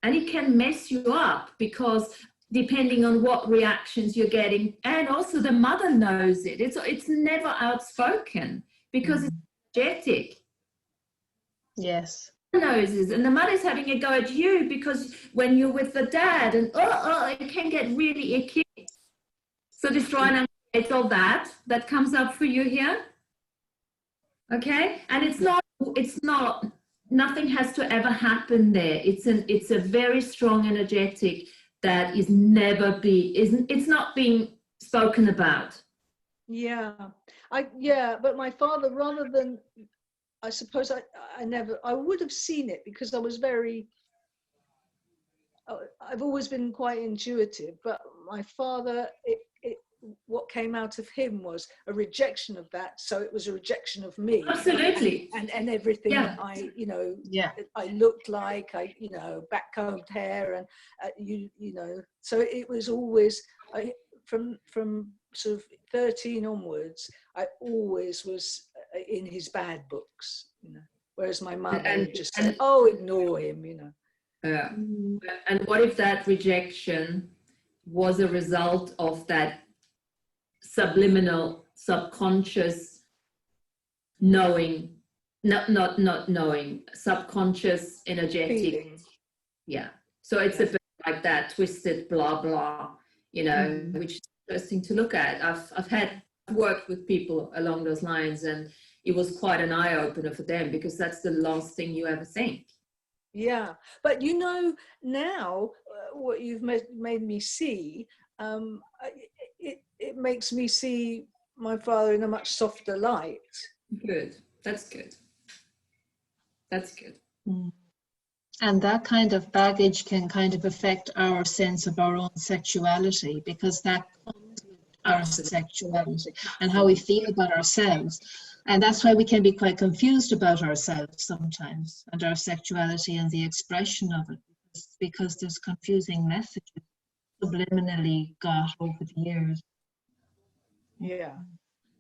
and it can mess you up, because depending on what reactions you're getting, and also the mother knows it. It's never outspoken because it's energetic. Yes. Noses, and the mother's having a go at you because when you're with the dad, and it can get really icky. So destroy and it's all that comes up for you here. Okay, and it's not nothing has to ever happen there. It's a very strong energetic that is it's not being spoken about. Yeah, but my father, rather than, I suppose I would have seen it, because I was I've always been quite intuitive, but my father, what came out of him was a rejection of that. So it was a rejection of me. Absolutely. And everything that I, I looked like, backcombed hair, and, so it was always, from sort of 13 onwards, I always was in his bad books, whereas my mother just said, oh, ignore him, Yeah. And what if that rejection was a result of that subliminal, subconscious knowing, not knowing, subconscious energetic feeling? Yeah. So it's a bit like that twisted blah blah, which is interesting to look at. I've worked with people along those lines, and it was quite an eye opener for them, because that's the last thing you ever think. Yeah, but now what you've made me see, it makes me see my father in a much softer light. Good. That's good. That's good. And that kind of baggage can kind of affect our sense of our own sexuality, because that comes with our sexuality and how we feel about ourselves. And that's why we can be quite confused about ourselves sometimes, and our sexuality and the expression of it, because there's confusing messages subliminally got over the years. Yeah.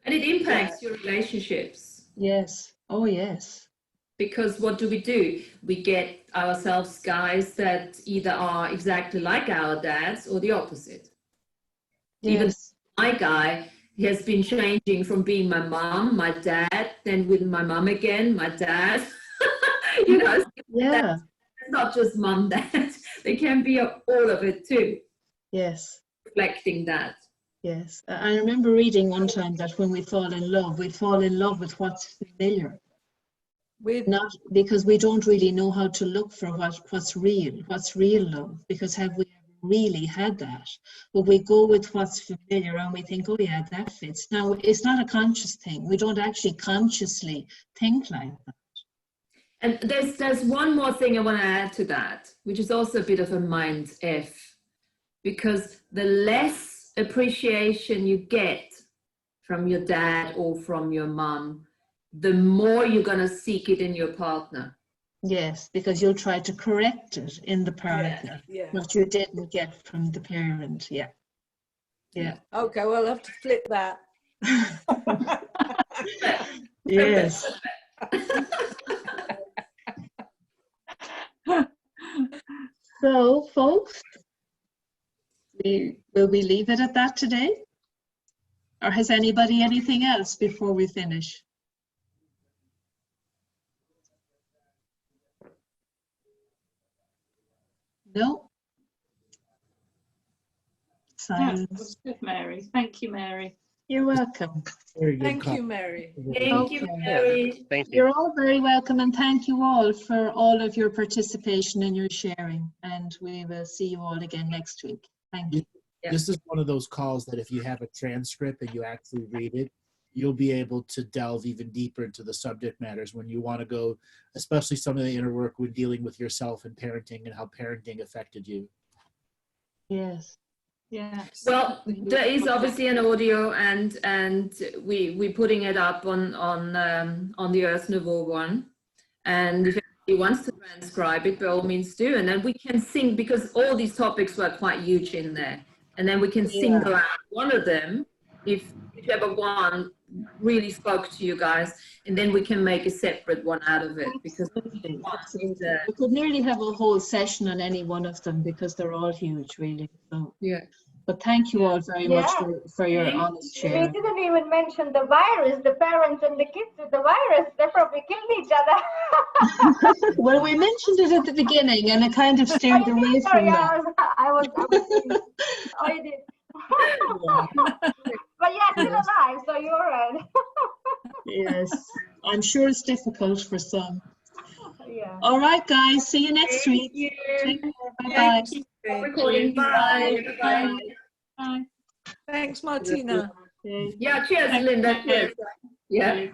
And it impacts your relationships. Yes. Oh, yes. Because what do? We get ourselves guys that either are exactly like our dads or the opposite. Yes. Even my guy has been changing from being my mom, my dad, then with my mom again, my dad. Yeah. It's not just mom, dad. They can be all of it too. Yes. Reflecting that. Yes. I remember reading one time that when we fall in love with what's familiar. Not because we don't really know how to look for what's real love, because have we ever really had that? But we go with what's familiar and we think, oh yeah, that fits. Now, it's not a conscious thing. We don't actually consciously think like that. And there's one more thing I want to add to that, which is also a bit of a mind F, because the less appreciation you get from your dad or from your mom, the more you're going to seek it in your partner. Yes, because you'll try to correct it in the partner, what you didn't get from the parent. Yeah. Okay, well, I'll have to flip that. Yes. So, folks, will we leave it at that today? Or has anybody anything else before we finish? No? That Silence. was good, Mary. Thank you, Mary. You're welcome. Very good Thank you, comment. Mary. Thank you, Okay. Mary. Thank you. You're all very welcome, and thank you all for all of your participation and your sharing. And we will see you all again next week. Thank you. Yeah. This is one of those calls that if you have a transcript and you actually read it, you'll be able to delve even deeper into the subject matters when you want to go, especially some of the inner work when dealing with yourself and parenting and how parenting affected you. Yes. Yes. Well, there is obviously an audio, and we're putting it up on the Earth Nouveau one. And if anybody wants to transcribe it, by all means do. And then we can sing, because all these topics were quite huge in there. And then we can single out one of them, if whichever one really spoke to you guys, and then we can make a separate one out of it. Because Absolutely. Absolutely. We could nearly have a whole session on any one of them because they're all huge, really. So, yeah. but thank you all very much Yeah. for your Thank honest We sharing. didn't even mention the virus. The parents and the kids with the virus, they probably killed each other. Well, we mentioned it at the beginning, and it kind of steered away from Sorry, that. I was thinking, I did. But yeah, still alive, so you're right. Yes, I'm sure it's difficult for some. Yeah. All right, guys. See you next week. you. Take care. Bye-bye. Recording. Bye. Bye. Bye. Thanks, Martina. Okay. Yeah, cheers, Linda. Cheers. Yeah.